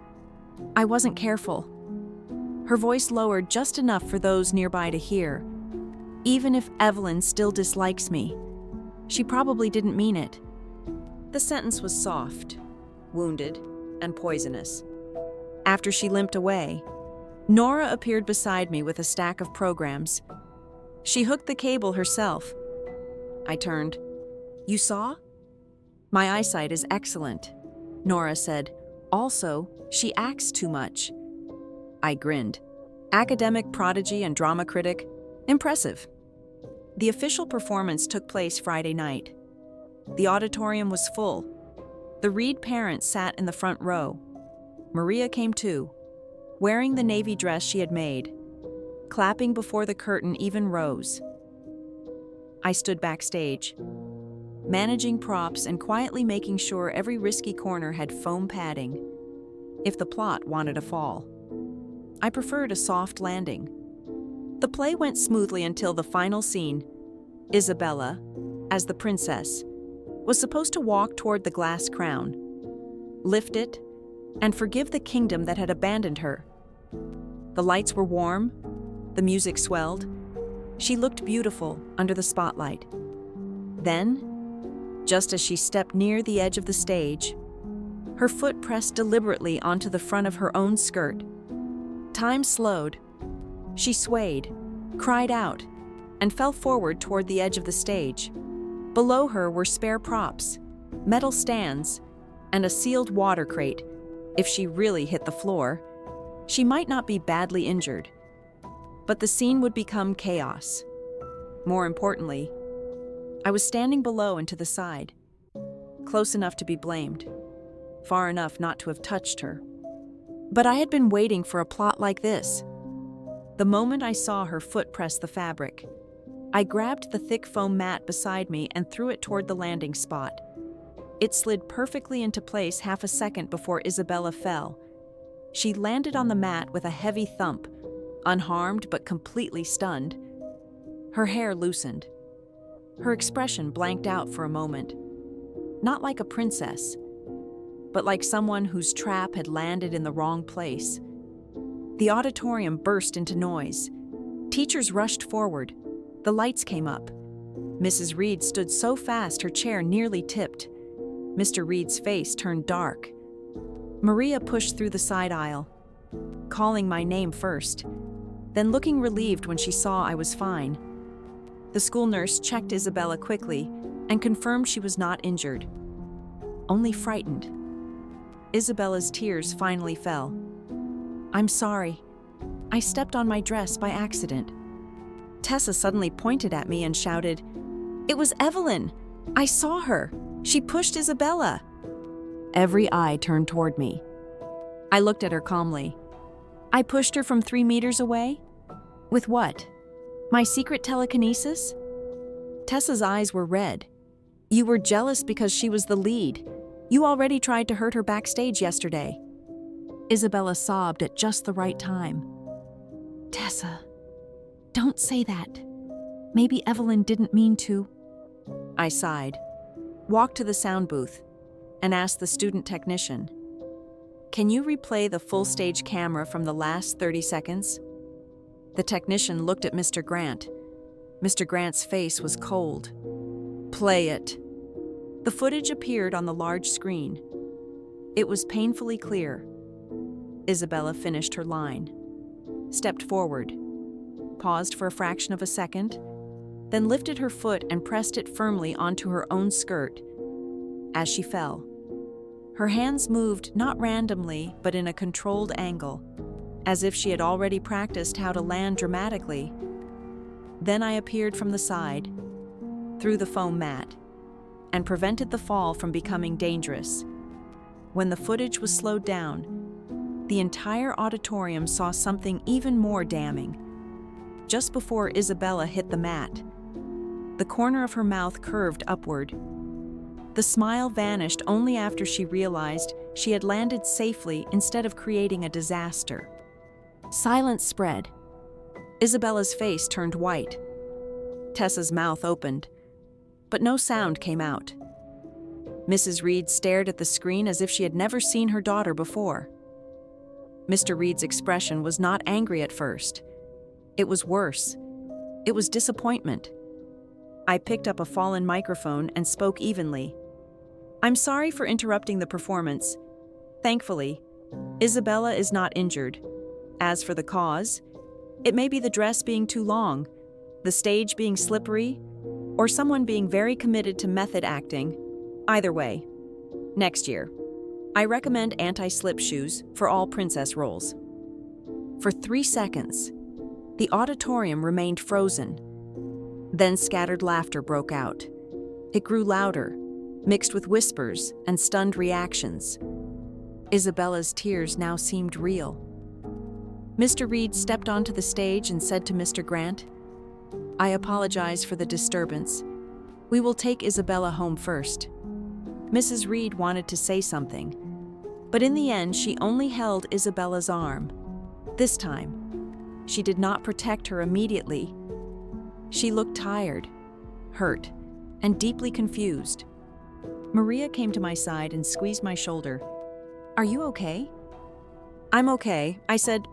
I wasn't careful." Her voice lowered just enough for those nearby to hear. "Even if Evelyn still dislikes me, she probably didn't mean it." The sentence was soft, wounded, and poisonous. After she limped away, Nora appeared beside me with a stack of programs. She hooked the cable herself. I turned. "You saw?" "My eyesight is excellent," Nora said. "Also, she acts too much." I grinned. Academic prodigy and drama critic. Impressive. The official performance took place Friday night. The auditorium was full. The Reed parents sat in the front row. Maria came too, wearing the navy dress she had made. Clapping before the curtain even rose. I stood backstage, managing props and quietly making sure every risky corner had foam padding, if the plot wanted a fall. I preferred a soft landing. The play went smoothly until the final scene. Isabella, as the princess, was supposed to walk toward the glass crown, lift it, and forgive the kingdom that had abandoned her. The lights were warm, the music swelled. She looked beautiful under the spotlight. Then, just as she stepped near the edge of the stage, her foot pressed deliberately onto the front of her own skirt. Time slowed. She swayed, cried out, and fell forward toward the edge of the stage. Below her were spare props, metal stands, and a sealed water crate. If she really hit the floor, she might not be badly injured. But the scene would become chaos. More importantly, I was standing below and to the side, close enough to be blamed, far enough not to have touched her. But I had been waiting for a plot like this. The moment I saw her foot press the fabric, I grabbed the thick foam mat beside me and threw it toward the landing spot. It slid perfectly into place half a second before Isabella fell. She landed on the mat with a heavy thump, unharmed but completely stunned. Her hair loosened. Her expression blanked out for a moment. Not like a princess, but like someone whose trap had landed in the wrong place. The auditorium burst into noise. Teachers rushed forward. The lights came up. Mrs. Reed stood so fast her chair nearly tipped. Mr. Reed's face turned dark. Maria pushed through the side aisle, calling my name first, then looking relieved when she saw I was fine. The school nurse checked Isabella quickly and confirmed she was not injured, only frightened. Isabella's tears finally fell. "I'm sorry. I stepped on my dress by accident." Tessa suddenly pointed at me and shouted, "It was Evelyn! I saw her! She pushed Isabella!" Every eye turned toward me. I looked at her calmly. "I pushed her from 3 meters away? With what? My secret telekinesis?" Tessa's eyes were red. "You were jealous because she was the lead. You already tried to hurt her backstage yesterday." Isabella sobbed at just the right time. "Tessa, don't say that. Maybe Evelyn didn't mean to." I sighed, walked to the sound booth, and asked the student technician, "Can you replay the full stage camera from the last 30 seconds? The technician looked at Mr. Grant. Mr. Grant's face was cold. "Play it." The footage appeared on the large screen. It was painfully clear. Isabella finished her line, stepped forward, paused for a fraction of a second, then lifted her foot and pressed it firmly onto her own skirt. As she fell, her hands moved not randomly but in a controlled angle, as if she had already practiced how to land dramatically. Then I appeared from the side, through the foam mat, and prevented the fall from becoming dangerous. When the footage was slowed down, the entire auditorium saw something even more damning. Just before Isabella hit the mat, the corner of her mouth curved upward. The smile vanished only after she realized she had landed safely instead of creating a disaster. Silence spread. Isabella's face turned white. Tessa's mouth opened, but no sound came out. Mrs. Reed stared at the screen as if she had never seen her daughter before. Mr. Reed's expression was not angry at first. It was worse. It was disappointment. I picked up a fallen microphone and spoke evenly. "I'm sorry for interrupting the performance. Thankfully, Isabella is not injured. As for the cause, it may be the dress being too long, the stage being slippery, or someone being very committed to method acting. Either way, next year, I recommend anti-slip shoes for all princess roles." For 3 seconds, the auditorium remained frozen. Then scattered laughter broke out. It grew louder, mixed with whispers and stunned reactions. Isabella's tears now seemed real. Mr. Reed stepped onto the stage and said to Mr. Grant, "I apologize for the disturbance. We will take Isabella home first." Mrs. Reed wanted to say something, but in the end she only held Isabella's arm. This time, she did not protect her immediately. She looked tired, hurt, and deeply confused. Maria came to my side and squeezed my shoulder. "Are you okay?" "I'm okay," I said.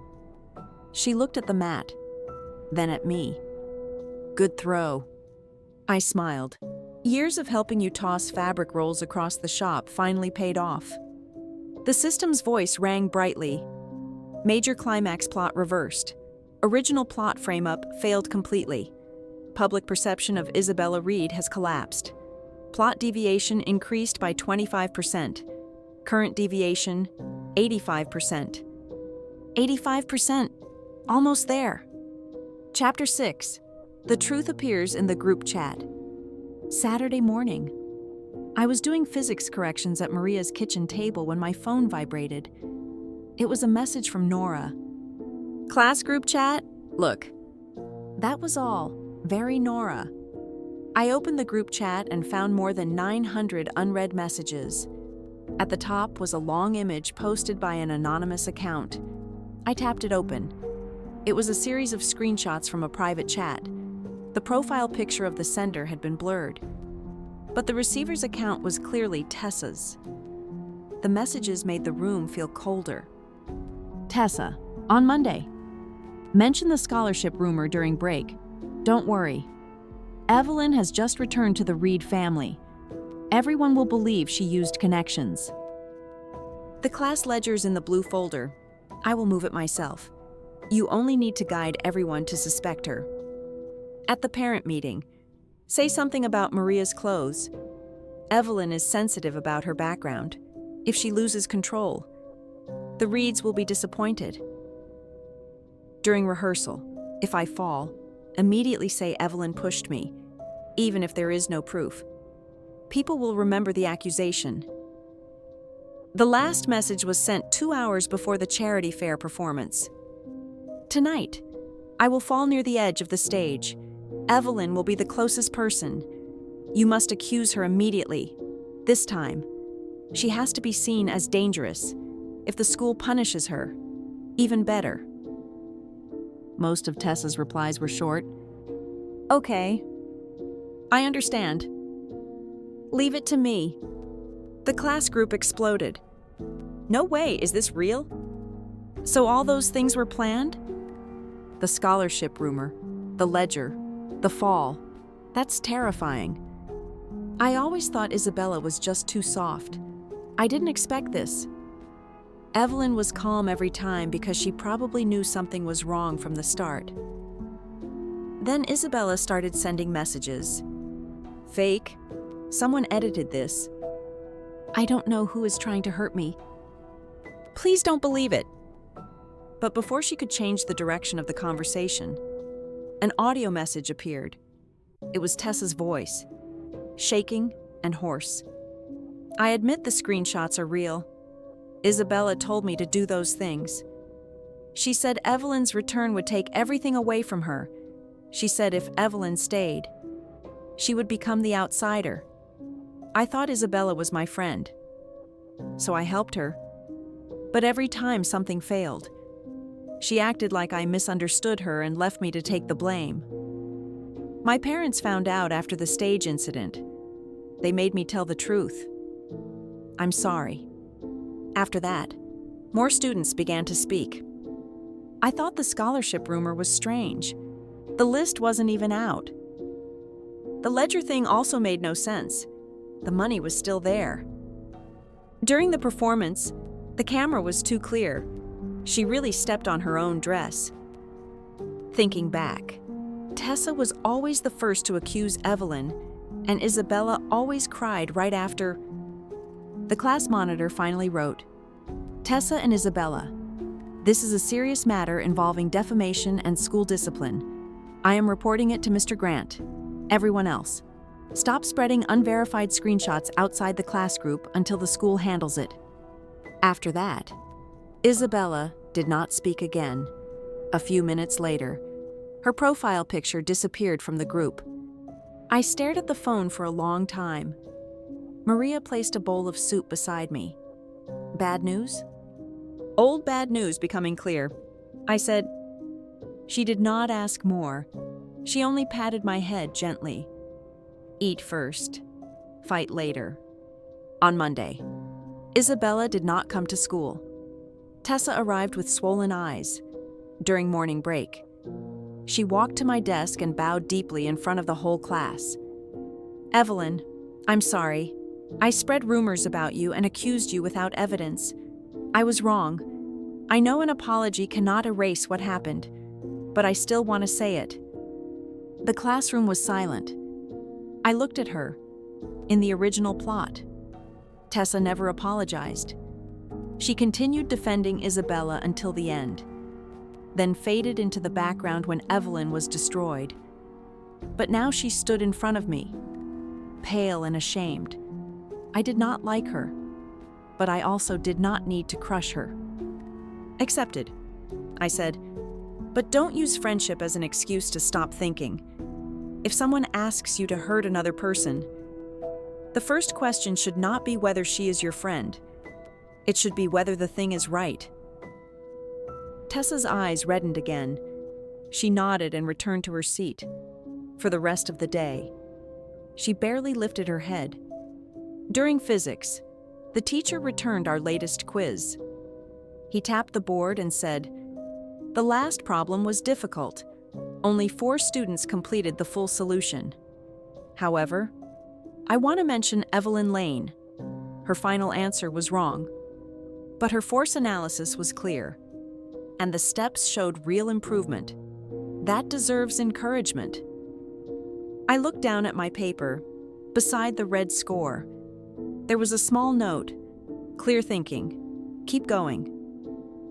She looked at the mat, then at me. "Good throw." I smiled. Years of helping you toss fabric rolls across the shop finally paid off. The system's voice rang brightly. Major climax plot reversed. Original plot frame-up failed completely. Public perception of Isabella Reed has collapsed. Plot deviation increased by 25%. Current deviation, 85%. 85%. Almost there. Chapter 6. The truth appears in the group chat. Saturday morning. I was doing physics corrections at Maria's kitchen table when my phone vibrated. It was a message from Nora. "Class group chat? Look." That was all. Very Nora. I opened the group chat and found more than 900 unread messages. At the top was a long image posted by an anonymous account. I tapped it open. It was a series of screenshots from a private chat. The profile picture of the sender had been blurred, but the receiver's account was clearly Tessa's. The messages made the room feel colder. Tessa, on Monday. Mention the scholarship rumor during break. Don't worry. Evelyn has just returned to the Reed family. Everyone will believe she used connections. The class ledger's in the blue folder. I will move it myself. You only need to guide everyone to suspect her. At the parent meeting, say something about Maria's clothes. Evelyn is sensitive about her background. If she loses control, the Reeds will be disappointed. During rehearsal, if I fall, immediately say Evelyn pushed me, even if there is no proof. People will remember the accusation. The last message was sent 2 hours before the charity fair performance. Tonight, I will fall near the edge of the stage. Evelyn will be the closest person. You must accuse her immediately. This time, she has to be seen as dangerous. If the school punishes her, even better. Most of Tessa's replies were short. Okay. I understand. Leave it to me. The class group exploded. No way, is this real? So all those things were planned? The scholarship rumor, the ledger, the fall. That's terrifying. I always thought Isabella was just too soft. I didn't expect this. Evelyn was calm every time because she probably knew something was wrong from the start. Then Isabella started sending messages. Fake. Someone edited this. I don't know who is trying to hurt me. Please don't believe it. But before she could change the direction of the conversation, an audio message appeared. It was Tessa's voice, shaking and hoarse. I admit the screenshots are real. Isabella told me to do those things. She said Evelyn's return would take everything away from her. She said if Evelyn stayed, she would become the outsider. I thought Isabella was my friend, so I helped her. But every time something failed, she acted like I misunderstood her and left me to take the blame. My parents found out after the stage incident. They made me tell the truth. I'm sorry. After that, more students began to speak. I thought the scholarship rumor was strange. The list wasn't even out. The ledger thing also made no sense. The money was still there. During the performance, the camera was too clear. She really stepped on her own dress. Thinking back, Tessa was always the first to accuse Evelyn, and Isabella always cried right after. The class monitor finally wrote, Tessa and Isabella, this is a serious matter involving defamation and school discipline. I am reporting it to Mr. Grant. Everyone else, stop spreading unverified screenshots outside the class group until the school handles it. After that, Isabella did not speak again. A few minutes later, her profile picture disappeared from the group. I stared at the phone for a long time. Maria placed a bowl of soup beside me. Bad news? Old bad news becoming clear. I said. She did not ask more. She only patted my head gently. Eat first. Fight later. On Monday, Isabella did not come to school. Tessa arrived with swollen eyes. During morning break, she walked to my desk and bowed deeply in front of the whole class. Evelyn, I'm sorry. I spread rumors about you and accused you without evidence. I was wrong. I know an apology cannot erase what happened, but I still want to say it. The classroom was silent. I looked at her. In the original plot, Tessa never apologized. She continued defending Isabella until the end, then faded into the background when Evelyn was destroyed. But now she stood in front of me, pale and ashamed. I did not like her, but I also did not need to crush her. Accepted, I said, but don't use friendship as an excuse to stop thinking. If someone asks you to hurt another person, the first question should not be whether she is your friend. It should be whether the thing is right. Tessa's eyes reddened again. She nodded and returned to her seat. For the rest of the day, she barely lifted her head. During physics, the teacher returned our latest quiz. He tapped the board and said, "The last problem was difficult. Only 4 students completed the full solution. However, I want to mention Evelyn Lane. Her final answer was wrong, but her force analysis was clear, and the steps showed real improvement. That deserves encouragement." I looked down at my paper. Beside the red score, there was a small note, "Clear thinking. Keep going."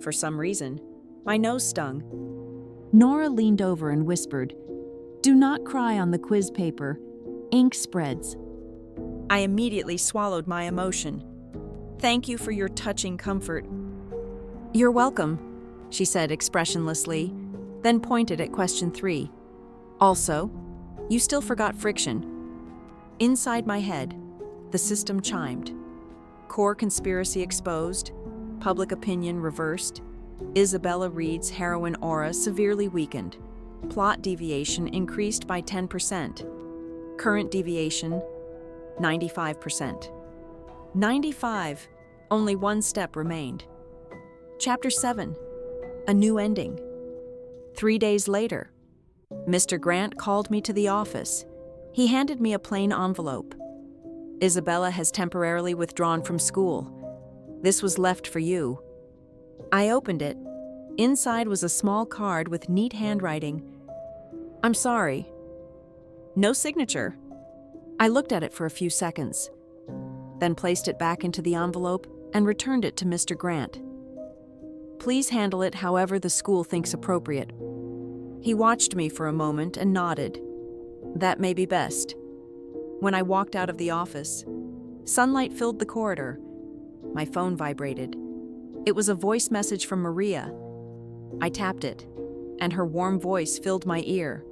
For some reason, my nose stung. Nora leaned over and whispered, "Do not cry on the quiz paper. Ink spreads." I immediately swallowed my emotion. "Thank you for your touching comfort." "You're welcome," she said expressionlessly, then pointed at question 3. "Also, you still forgot friction." Inside my head, the system chimed. Core conspiracy exposed, public opinion reversed, Isabella Reed's heroine aura severely weakened, plot deviation increased by 10%, current deviation 95%. 95, only one step remained. Chapter 7, a new ending. 3 days later, Mr. Grant called me to the office. He handed me a plain envelope. "Isabella has temporarily withdrawn from school. This was left for you." I opened it. Inside was a small card with neat handwriting. "I'm sorry." No signature. I looked at it for a few seconds, then placed it back into the envelope and returned it to Mr. Grant. "Please handle it however the school thinks appropriate." He watched me for a moment and nodded. "That may be best." When I walked out of the office, sunlight filled the corridor. My phone vibrated. It was a voice message from Maria. I tapped it, and her warm voice filled my ear.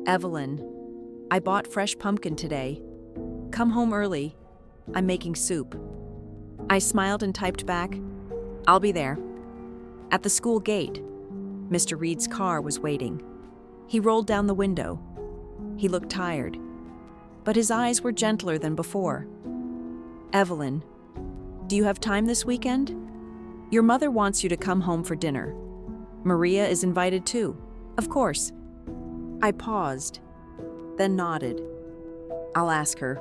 "Evelyn, I bought fresh pumpkin today. Come home early. I'm making soup." I smiled and typed back, "I'll be there." At the school gate, Mr. Reed's car was waiting. He rolled down the window. He looked tired, but his eyes were gentler than before. "Evelyn, do you have time this weekend? Your mother wants you to come home for dinner. Maria is invited too, of course." I paused, then nodded. "I'll ask her."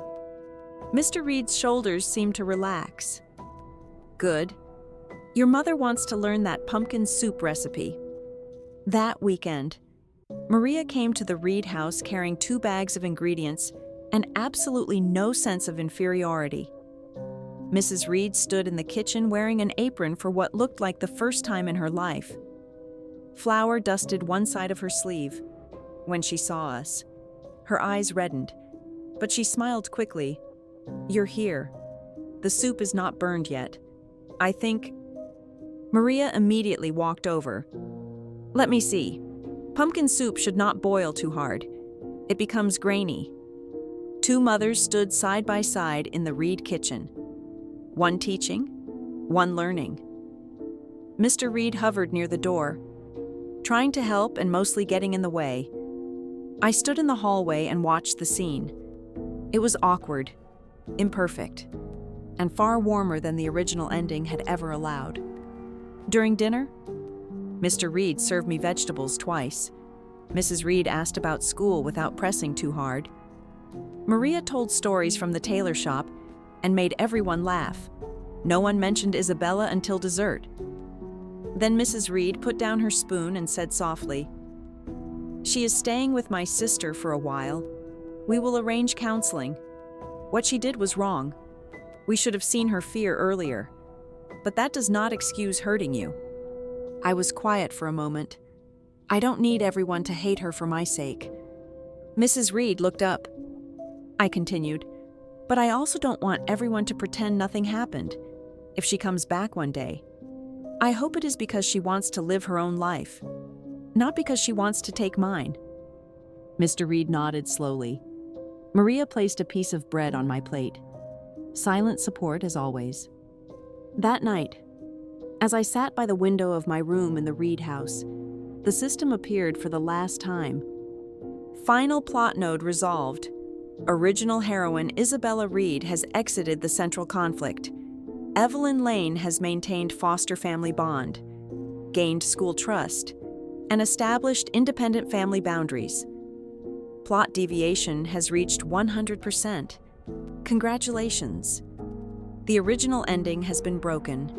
Mr. Reed's shoulders seemed to relax. "Good. Your mother wants to learn that pumpkin soup recipe." That weekend, Maria came to the Reed house carrying 2 bags of ingredients and absolutely no sense of inferiority. Mrs. Reed stood in the kitchen wearing an apron for what looked like the first time in her life. Flour dusted one side of her sleeve. When she saw us, her eyes reddened, but she smiled quickly. "You're here. The soup is not burned yet. I think Maria immediately walked over. "Let me see. Pumpkin soup should not boil too hard. It becomes grainy." Two mothers stood side by side in the Reed kitchen. One teaching, one learning. Mr. Reed hovered near the door, trying to help and mostly getting in the way. I stood in the hallway and watched the scene. It was awkward, imperfect, and far warmer than the original ending had ever allowed. During dinner, Mr. Reed served me vegetables twice. Mrs. Reed asked about school without pressing too hard. Maria told stories from the tailor shop and made everyone laugh. No one mentioned Isabella until dessert. Then Mrs. Reed put down her spoon and said softly, "She is staying with my sister for a while. We will arrange counseling. What she did was wrong. We should have seen her fear earlier. But that does not excuse hurting you." I was quiet for a moment. I don't need everyone to hate her for my sake. Mrs. Reed looked up. I continued, "But I also don't want everyone to pretend nothing happened. If she comes back one day, I hope it is because she wants to live her own life, not because she wants to take mine." Mr. Reed nodded slowly. Maria placed a piece of bread on my plate. Silent support as always. That night, as I sat by the window of my room in the Reed house, the system appeared for the last time. Final plot node resolved. Original heroine Isabella Reed has exited the central conflict. Evelyn Lane has maintained foster family bond, gained school trust, and established independent family boundaries. Plot deviation has reached 100%. Congratulations. The original ending has been broken.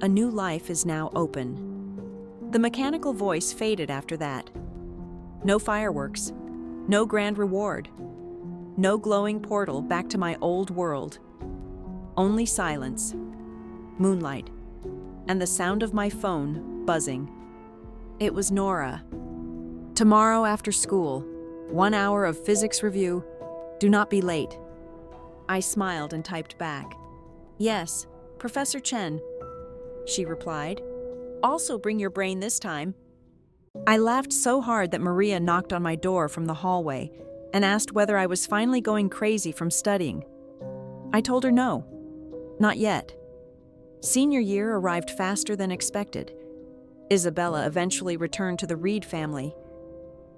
A new life is now open. The mechanical voice faded after that. No fireworks, no grand reward, no glowing portal back to my old world. Only silence, moonlight, and the sound of my phone buzzing. It was Nora. "Tomorrow after school, 1 hour of physics review. Do not be late." I smiled and typed back, "Yes, Professor Chen." She replied, "Also bring your brain this time." I laughed so hard that Maria knocked on my door from the hallway and asked whether I was finally going crazy from studying. I told her no, not yet. Senior year arrived faster than expected. Isabella eventually returned to the Reed family,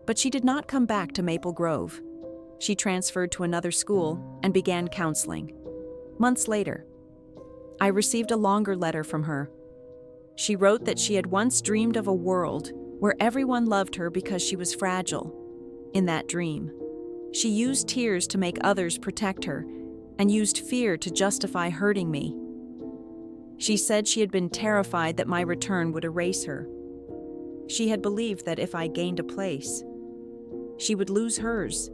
but she did not come back to Maple Grove. She transferred to another school and began counseling. Months later, I received a longer letter from her. She wrote that she had once dreamed of a world where everyone loved her because she was fragile. In that dream, she used tears to make others protect her and used fear to justify hurting me. She said she had been terrified that my return would erase her. She had believed that if I gained a place, she would lose hers.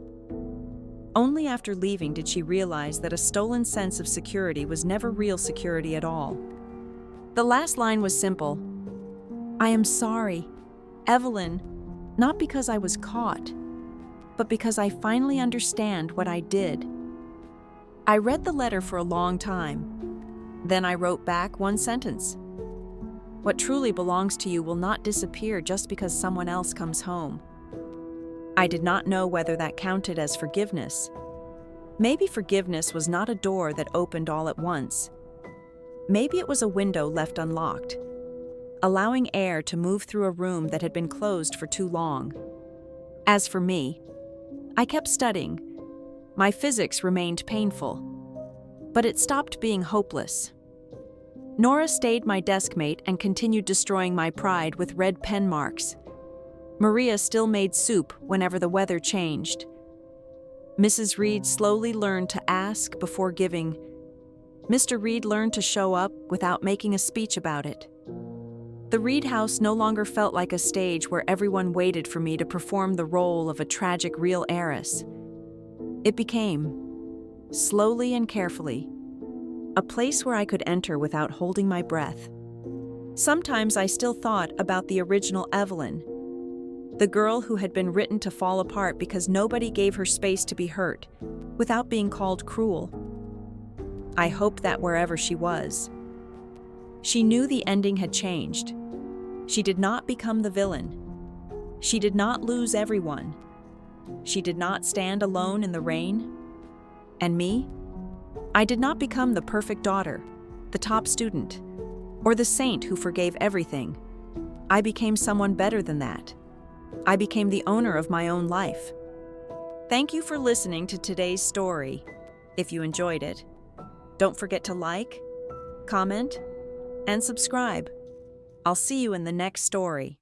Only after leaving did she realize that a stolen sense of security was never real security at all. The last line was simple. "I am sorry, Evelyn, not because I was caught, but because I finally understand what I did." I read the letter for a long time. Then I wrote back one sentence. "What truly belongs to you will not disappear just because someone else comes home." I did not know whether that counted as forgiveness. Maybe forgiveness was not a door that opened all at once. Maybe it was a window left unlocked, allowing air to move through a room that had been closed for too long. As for me, I kept studying. My physics remained painful, but it stopped being hopeless. Nora stayed my deskmate and continued destroying my pride with red pen marks. Maria still made soup whenever the weather changed. Mrs. Reed slowly learned to ask before giving. Mr. Reed learned to show up without making a speech about it. The Reed house no longer felt like a stage where everyone waited for me to perform the role of a tragic real heiress. It became, slowly and carefully, a place where I could enter without holding my breath. Sometimes I still thought about the original Evelyn, the girl who had been written to fall apart because nobody gave her space to be hurt, without being called cruel. I hope that wherever she was, She knew the ending had changed. She did not become the villain. She did not lose everyone. She did not stand alone in the rain. And me? I did not become the perfect daughter, the top student, or the saint who forgave everything. I became someone better than that. I became the owner of my own life. Thank you for listening to today's story. If you enjoyed it, don't forget to like, comment, and subscribe. I'll see you in the next story.